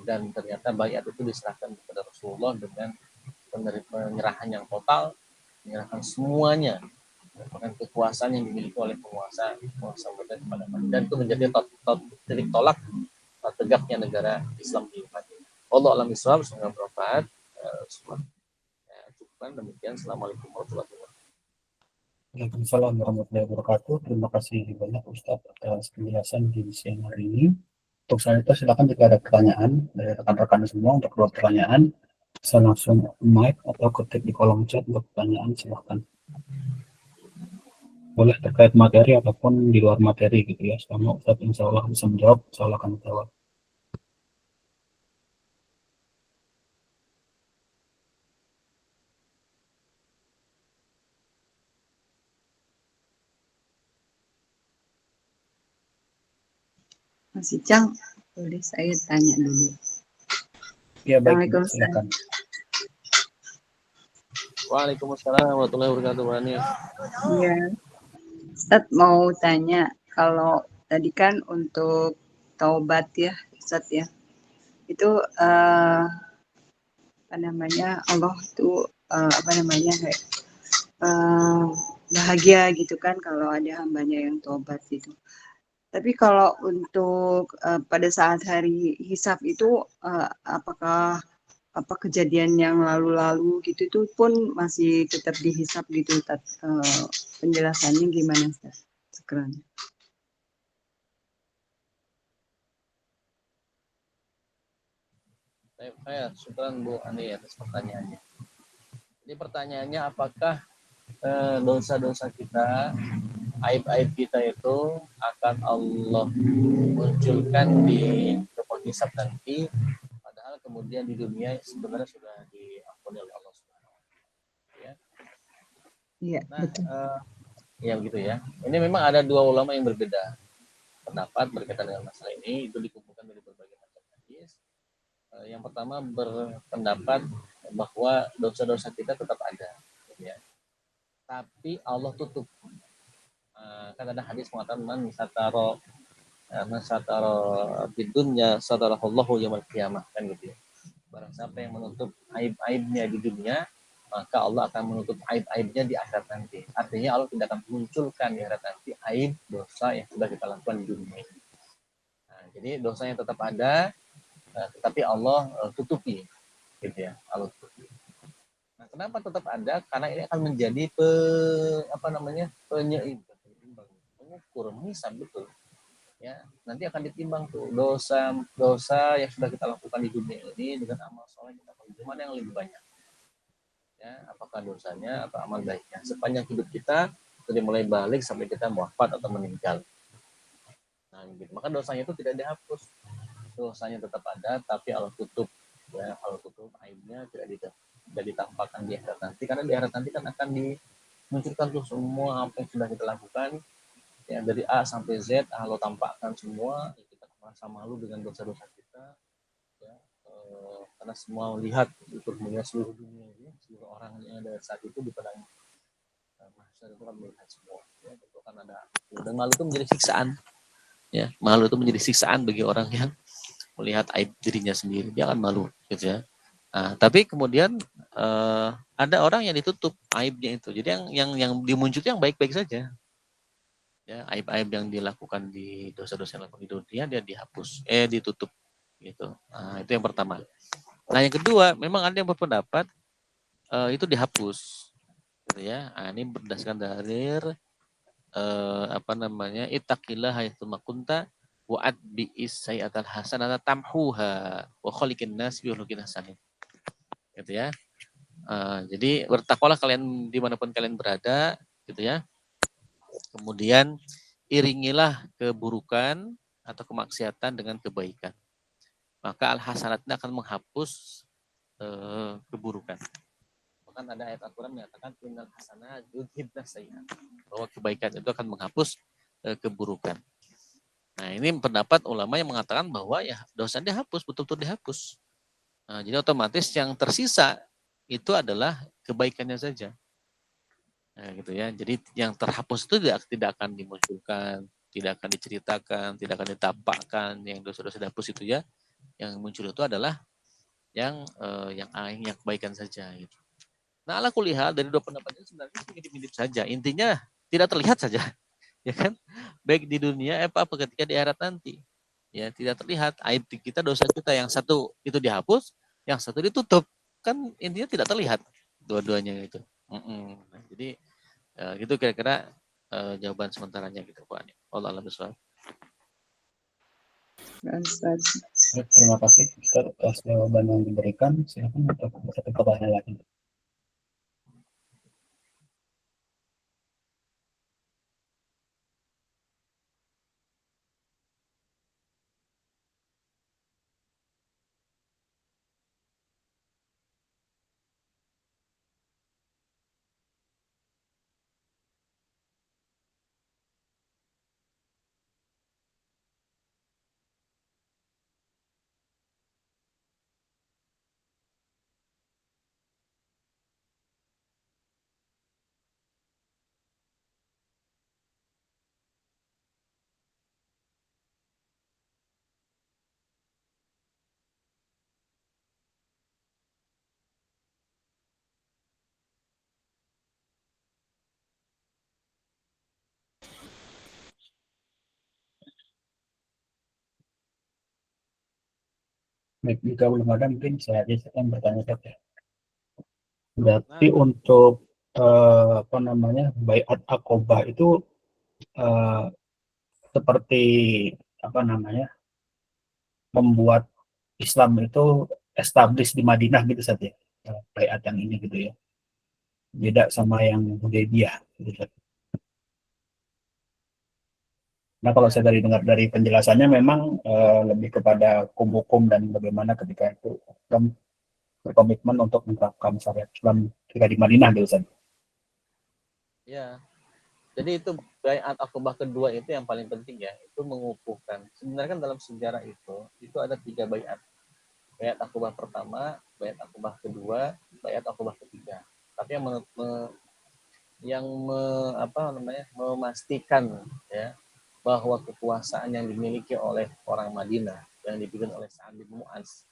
Dan ternyata baiat itu diserahkan kepada Rasulullah dengan penyerahan yang total, menyerahkan semuanya, merupakan kekuasaan yang dimiliki oleh penguasa kepada Madinah, dan itu menjadi titik tolak tegaknya negara Islam di Madinah. Allah alam Islam, semoga bermanfaat. Cukupan demikian. Assalamualaikum warahmatullahi wabarakatuh. Waalaikumsalam warahmatullahi wabarakatuh. Terima kasih banyak Ustadz atas penjelasan di siang hari ini. Untuk selanjutnya silakan jika ada pertanyaan dari rekan-rekan semua. Untuk dua pertanyaan, bisa langsung mic atau ketik di kolom chat buat pertanyaan, silahkan. Boleh terkait materi ataupun di luar materi, gitu ya. Selama Ustadz insya Allah bisa menjawab, insya Allah akan menjawab. Mas Icang, boleh saya tanya dulu? Ya, baik, Assalamualaikum. silakan. Waalaikumsalam warahmatullahi wabarakatuh. Iya, Ustadz mau tanya, kalau tadi kan untuk taubat ya, Ustadz ya, itu apa namanya, Allah itu apa namanya, kayak bahagia gitu kan kalau ada hambanya yang taubat gitu. Tapi kalau untuk pada saat hari hisab itu apakah apa kejadian yang lalu-lalu gitu itu pun masih tetap dihisap gitu penjelasannya gimana Ustaz? Sekarang. Saya syukran Bu Ani atas pertanyaannya. Jadi pertanyaannya apakah dosa-dosa kita, aib-aib kita itu akan Allah munculkan di tempat hisab nanti, padahal kemudian di dunia sebenarnya sudah diampuni oleh Allah Subhanahu wa taala. Ya. Iya, Nah, betul. ya begitu ya. Ini memang ada dua ulama yang berbeda pendapat berkaitan dengan masalah ini, itu dikumpulkan dari berbagai macam hadis. Yang pertama berpendapat bahwa dosa-dosa kita tetap ada, ya. Tapi Allah tutup. Kan ada hadis mengatakan man sataro bidunya satarahullahu yaumil qiyamah, kan gitu ya. Barang siapa yang menutup aib-aibnya di dunia, maka Allah akan menutup aib-aibnya di akhirat nanti. Artinya Allah tidak akan munculkan di akhirat nanti aib dosa yang sudah kita lakukan di dunia ini. Nah, jadi dosanya tetap ada, tetapi Allah tutupi, gitu ya. Allah tutupi. Nah, kenapa tetap ada? Karena ini akan menjadi penyeimbang, mengukur, misal betul. Ya, nanti akan ditimbang tuh dosa yang sudah kita lakukan di dunia ini dengan amal soleh kita, mana yang lebih banyak. Ya, apakah dosanya atau amal baiknya sepanjang hidup kita dari mulai balik sampai kita wafat atau meninggal. Nah, gitu. Maka dosanya itu tidak dihapus, dosanya tetap ada, tapi Allah tutup. Ya, Allah tutup aibnya, tidak ditampakkan di akhirat nanti, karena di akhirat nanti kan akan dimunculkan tuh semua apa yang sudah kita lakukan, ya dari A sampai Z, Allah tampakkan semua, ya, kita merasa malu dengan dosa-dosa kita, ya, karena semua melihat untuk melihat seluruh dunia ini, seluruh orang yang ada saat itu di padang mahsyar itu kan melihat semua, ya, itu kan ada, dan malu itu menjadi siksaan, ya, malu itu menjadi siksaan bagi orang yang melihat aib dirinya sendiri, dia akan malu, gitu ya. Nah, tapi kemudian ada orang yang ditutup aibnya itu, jadi yang dimunculkan yang baik-baik saja, ya, aib-aib yang dilakukan di dosa-dosa yang dilakukan di dunia dia ditutup, gitu. Nah, itu yang pertama. Nah, yang kedua, memang ada yang berpendapat itu dihapus, gitu ya. Nah, ini berdasarkan dari ittaqillah haitsu makunta wa atbi'is sayyi'atal hasanata tamhuha wa khaliqin nas bi khuluqin hasanin. Gitu ya. Jadi bertakwalah kalian dimanapun kalian berada, gitu ya. Kemudian iringilah keburukan atau kemaksiatan dengan kebaikan. Maka al-hasanatnya akan menghapus keburukan. Bahkan ada ayat Al-Quran menyatakan innal hasanat yudhibna sayyi'at, bahwa kebaikan itu akan menghapus keburukan. Nah, ini pendapat ulama yang mengatakan bahwa ya dosa dihapus, betul-betul dihapus. Nah, jadi otomatis yang tersisa itu adalah kebaikannya saja. Nah, gitu ya. Jadi yang terhapus itu tidak akan dimunculkan, tidak akan diceritakan, tidak akan ditampakkan. Yang dosa-dosa dihapus itu ya, yang muncul itu adalah yang kebaikan saja. Gitu. Nah, ala kulihal dari dua pendapat ini sebenarnya mirip-mirip saja. Intinya tidak terlihat saja, ya kan? Baik di dunia apa ketika di akhirat nanti. Ya, tidak terlihat aib kita, dosa kita, yang satu itu dihapus, yang satu ditutup. Kan intinya tidak terlihat dua-duanya itu. Nah, jadi gitu kira-kira jawaban sementaranya gitu Pak Ani. Allah alam bisawab. Ustaz. Terima kasih Ustaz atas jawaban yang diberikan. Silakan untuk satu pertanyaan lagi. Baik, jika belum ada mungkin saya aja yang bertanya saja. Nah, Berarti untuk apa namanya baiat akobah itu eh, seperti apa namanya membuat Islam itu establish di Madinah gitu saja. Baiat yang ini gitu ya. Beda sama yang Hudaybiyah gitu saja. Nah, kalau saya ya, dari dengar dari penjelasannya memang lebih kepada hukum-hukum dan bagaimana ketika itu Islam berkomitmen untuk menerapkan syariat Islam ketika di Madinah gitu saja. ya. Jadi itu baiat akobah kedua itu yang paling penting ya, itu mengukuhkan. Sebenarnya kan dalam sejarah itu ada 3 baiat. Baiat akobah pertama, baiat akobah kedua, baiat akobah ketiga. Tapi apa namanya memastikan ya bahwa kekuasaan yang dimiliki oleh orang Madinah yang dipimpin oleh Sa'ad bin Mu'adz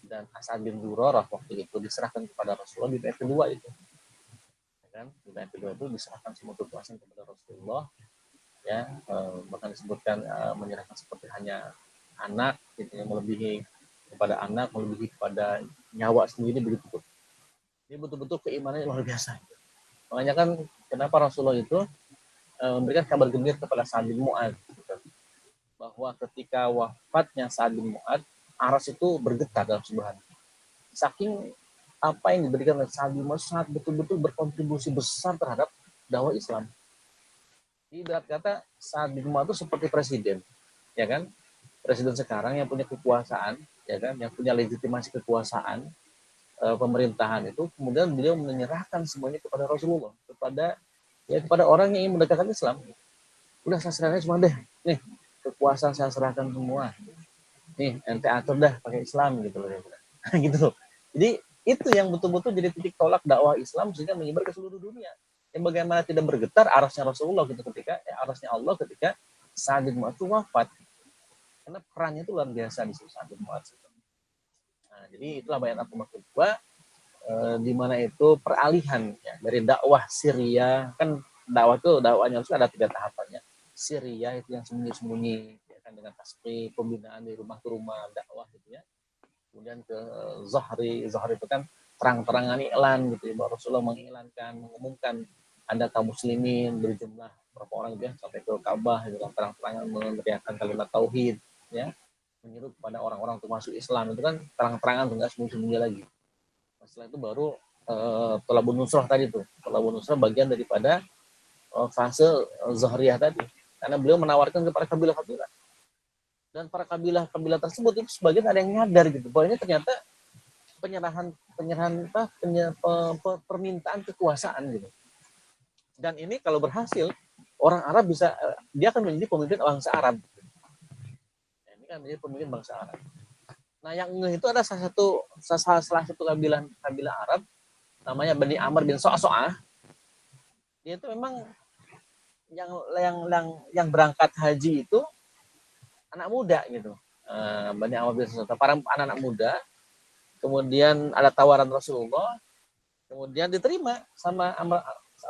dan As'ad bin Zurarah waktu itu diserahkan kepada Rasulullah di bait kedua itu, ya kan? Di bait kedua itu diserahkan semua kekuasaan kepada Rasulullah, ya, bahkan disebutkan menyerahkan seperti hanya anak, gitu, yang melebihi kepada anak, melebihi kepada nyawa sendiri begitu. Ini betul-betul keimanan yang luar biasa. Makanya kan kenapa Rasulullah itu memberikan kabar gembira kepada Sa'ad bin Mu'adz, gitu, bahwa ketika wafatnya Sa'ad bin Mu'adz, aras itu bergetar dalam subhan. Saking apa yang diberikan oleh Sa'ad bin Mu'adz sangat betul-betul berkontribusi besar terhadap dakwah Islam. Ibarat kata Sa'ad bin Mu'adz itu seperti presiden, ya kan? Presiden sekarang yang punya kekuasaan, ya kan? Yang punya legitimasi kekuasaan pemerintahan itu, kemudian beliau menyerahkan semuanya kepada Rasulullah, kepada orang yang ingin mendekatkan Islam. Udah saya serahkan semua deh, nih kekuasaan saya serahkan semua, nih ente atur dah pakai Islam gitu loh, gitu loh. Jadi itu yang betul-betul jadi titik tolak dakwah Islam sehingga menyebar ke seluruh dunia. Yang bagaimana tidak bergetar arasnya Rasulullah gitu ketika arasnya Allah ketika Sa'ad bin Mu'adz wafat, karena perannya itu luar biasa di Sa'ad bin Mu'adz. Nah, jadi itulah baiat akobah kedua, di mana itu peralihan ya, dari dakwah Syria, kan dakwahnya harus ada 3 tahapannya. Syria itu yang sembunyi-sembunyi, ya kan, dengan tasbih, pembinaan dari rumah ke rumah, dakwah gitu ya. Kemudian ke Zahri itu kan terang-terangan iklan gitu ya, bahwa Rasulullah mengiklankan, mengumumkan ada kaum muslimin berjumlah berapa orang gitu ya, sampai ke Ka'bah gitu kan, terang-terangan meneriakkan kalimat tauhid ya, menyeru kepada orang-orang untuk masuk Islam, itu kan terang-terangan, enggak sembunyi-sembunyi lagi. Setelah itu baru Thalabun Nusrah tadi tuh. Thalabun Nusrah bagian daripada fase Zahriyah tadi. Karena beliau menawarkan kepada kabilah-kabilah. Dan para kabilah-kabilah tersebut itu sebagian ada yang nyadar gitu. Bahwa ini ternyata permintaan kekuasaan gitu. Dan ini kalau berhasil, orang Arab bisa, dia akan menjadi pemimpin bangsa Arab. Ini kan menjadi pemimpin bangsa Arab. Nah, yang itu ada salah satu kabilah Arab namanya Bani Amr bin So'so'ah. Dia itu memang yang berangkat haji itu anak muda gitu. Bani Amr bin So'so'ah, para anak-anak muda. Kemudian ada tawaran Rasulullah, kemudian diterima sama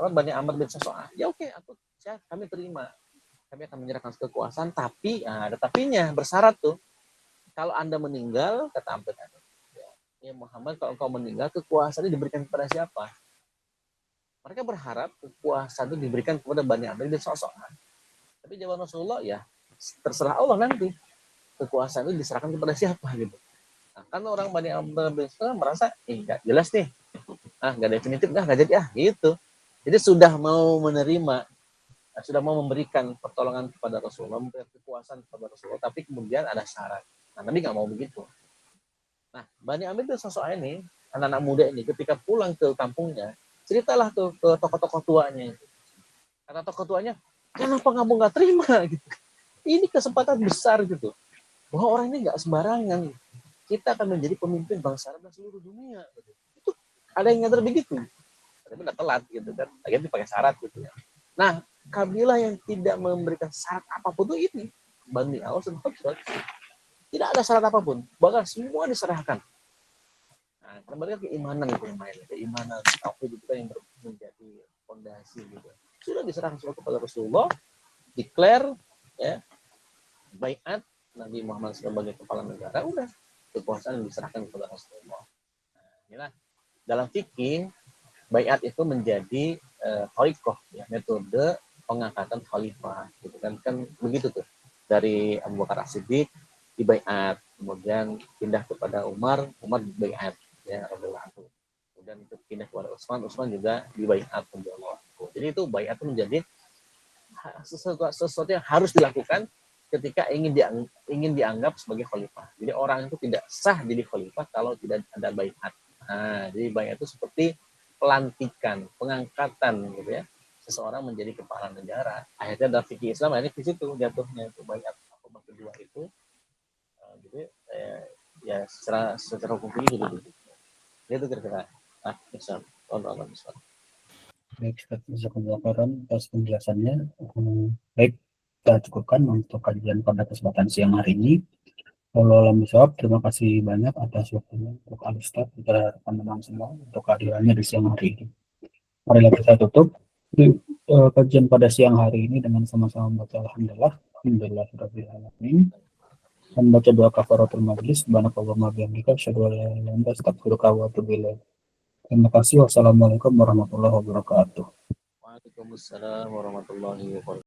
Bani Amr bin So'so'ah. Ya oke, kami terima. Kami akan menyerahkan kekuasaan, tapi ada tapinya, bersyarat tuh. Kalau Anda meninggal, kata Amr, ya Muhammad, kalau engkau meninggal, kekuasaan itu diberikan kepada siapa? Mereka berharap kekuasaan itu diberikan kepada Bani Amr bin So'so'ah. Tapi jawaban Rasulullah, ya terserah Allah nanti. Kekuasaan itu diserahkan kepada siapa gitu. Nah, kan orang Bani Amr bin So'so'ah merasa, nggak jelas nih. Nggak definitif, nggak jadi gitu. Jadi sudah mau menerima, sudah mau memberikan pertolongan kepada Rasulullah, memberikan kekuasaan kepada Rasulullah, tapi kemudian ada syarat. Nah, Nabi nggak mau begitu. Nah, Bani Amr bin So'so'ah ini, anak-anak muda ini, ketika pulang ke kampungnya, ceritalah tuh ke tokoh-tokoh tuanya. Kata tokoh tuanya, kenapa kamu nggak terima? Gitu. Ini kesempatan besar gitu, bahwa orang ini nggak sembarangan. Kita akan menjadi pemimpin bangsa Arab dan seluruh dunia. Gitu. Itu ada yang nyadar begitu. Tapi udah telat gitu kan. Akhirnya pakai syarat gitu ya. Nah, kabilah yang tidak memberikan syarat apapun itu ini, Bani Aus dan Khazraj, tidak ada syarat apapun, bahkan semua diserahkan. Nah, kembali ke keimanan itu yang main, keimanan tauhid itu kan yang menjadi fondasi gitu. Sudah diserahkan semua kepada Rasulullah, declare ya, baiat Nabi Muhammad sebagai kepala negara, udah kekuasaan diserahkan kepada Rasulullah. Nah, inilah dalam fikih baiat itu menjadi thariqah, ya, metode pengangkatan khalifah, gitu kan begitu tuh. Dari Abu Bakar As-Siddiq dibaiat, kemudian pindah kepada Umar dibaiat, ya radhiyallahu anhu. Kemudian itu pindah kepada Utsman juga dibaiat radhiyallahu anhu. Jadi itu baiat itu menjadi sesuatu yang harus dilakukan ketika ingin dianggap sebagai khalifah. Jadi orang itu tidak sah jadi khalifah kalau tidak ada baiat. Nah, jadi baiat itu seperti pelantikan, pengangkatan gitu ya, seseorang menjadi kepala negara. Akhirnya dalam fikih Islam ini di situ jatuhnya itu baiat akobah kedua itu. Jadi ya secara hukum fikih gitu. Itu kira-kira. Islam. Baik, Ustaz, jazakumullah khairan atas penjelasannya. Baik, kita cukupkan untuk kajian pada kesempatan siang hari ini. Kalau alam bisawab, terima kasih banyak atas waktunya untuk Al-Ustaz, kita teman-teman semua untuk kehadirannya di siang hari ini. Marilah kita tutup kajian pada siang hari ini dengan sama-sama membaca Alhamdulillahirabbil alamin. Membaca doa kafaratul majlis, subhanakallahumma wa bihamdika, asyhadu an la ilaha illa anta, astaghfiruka wa atubu ilaik. Terima kasih. Wassalamualaikum warahmatullahi wabarakatuh. Waalaikumsalam warahmatullahi wabarakatuh.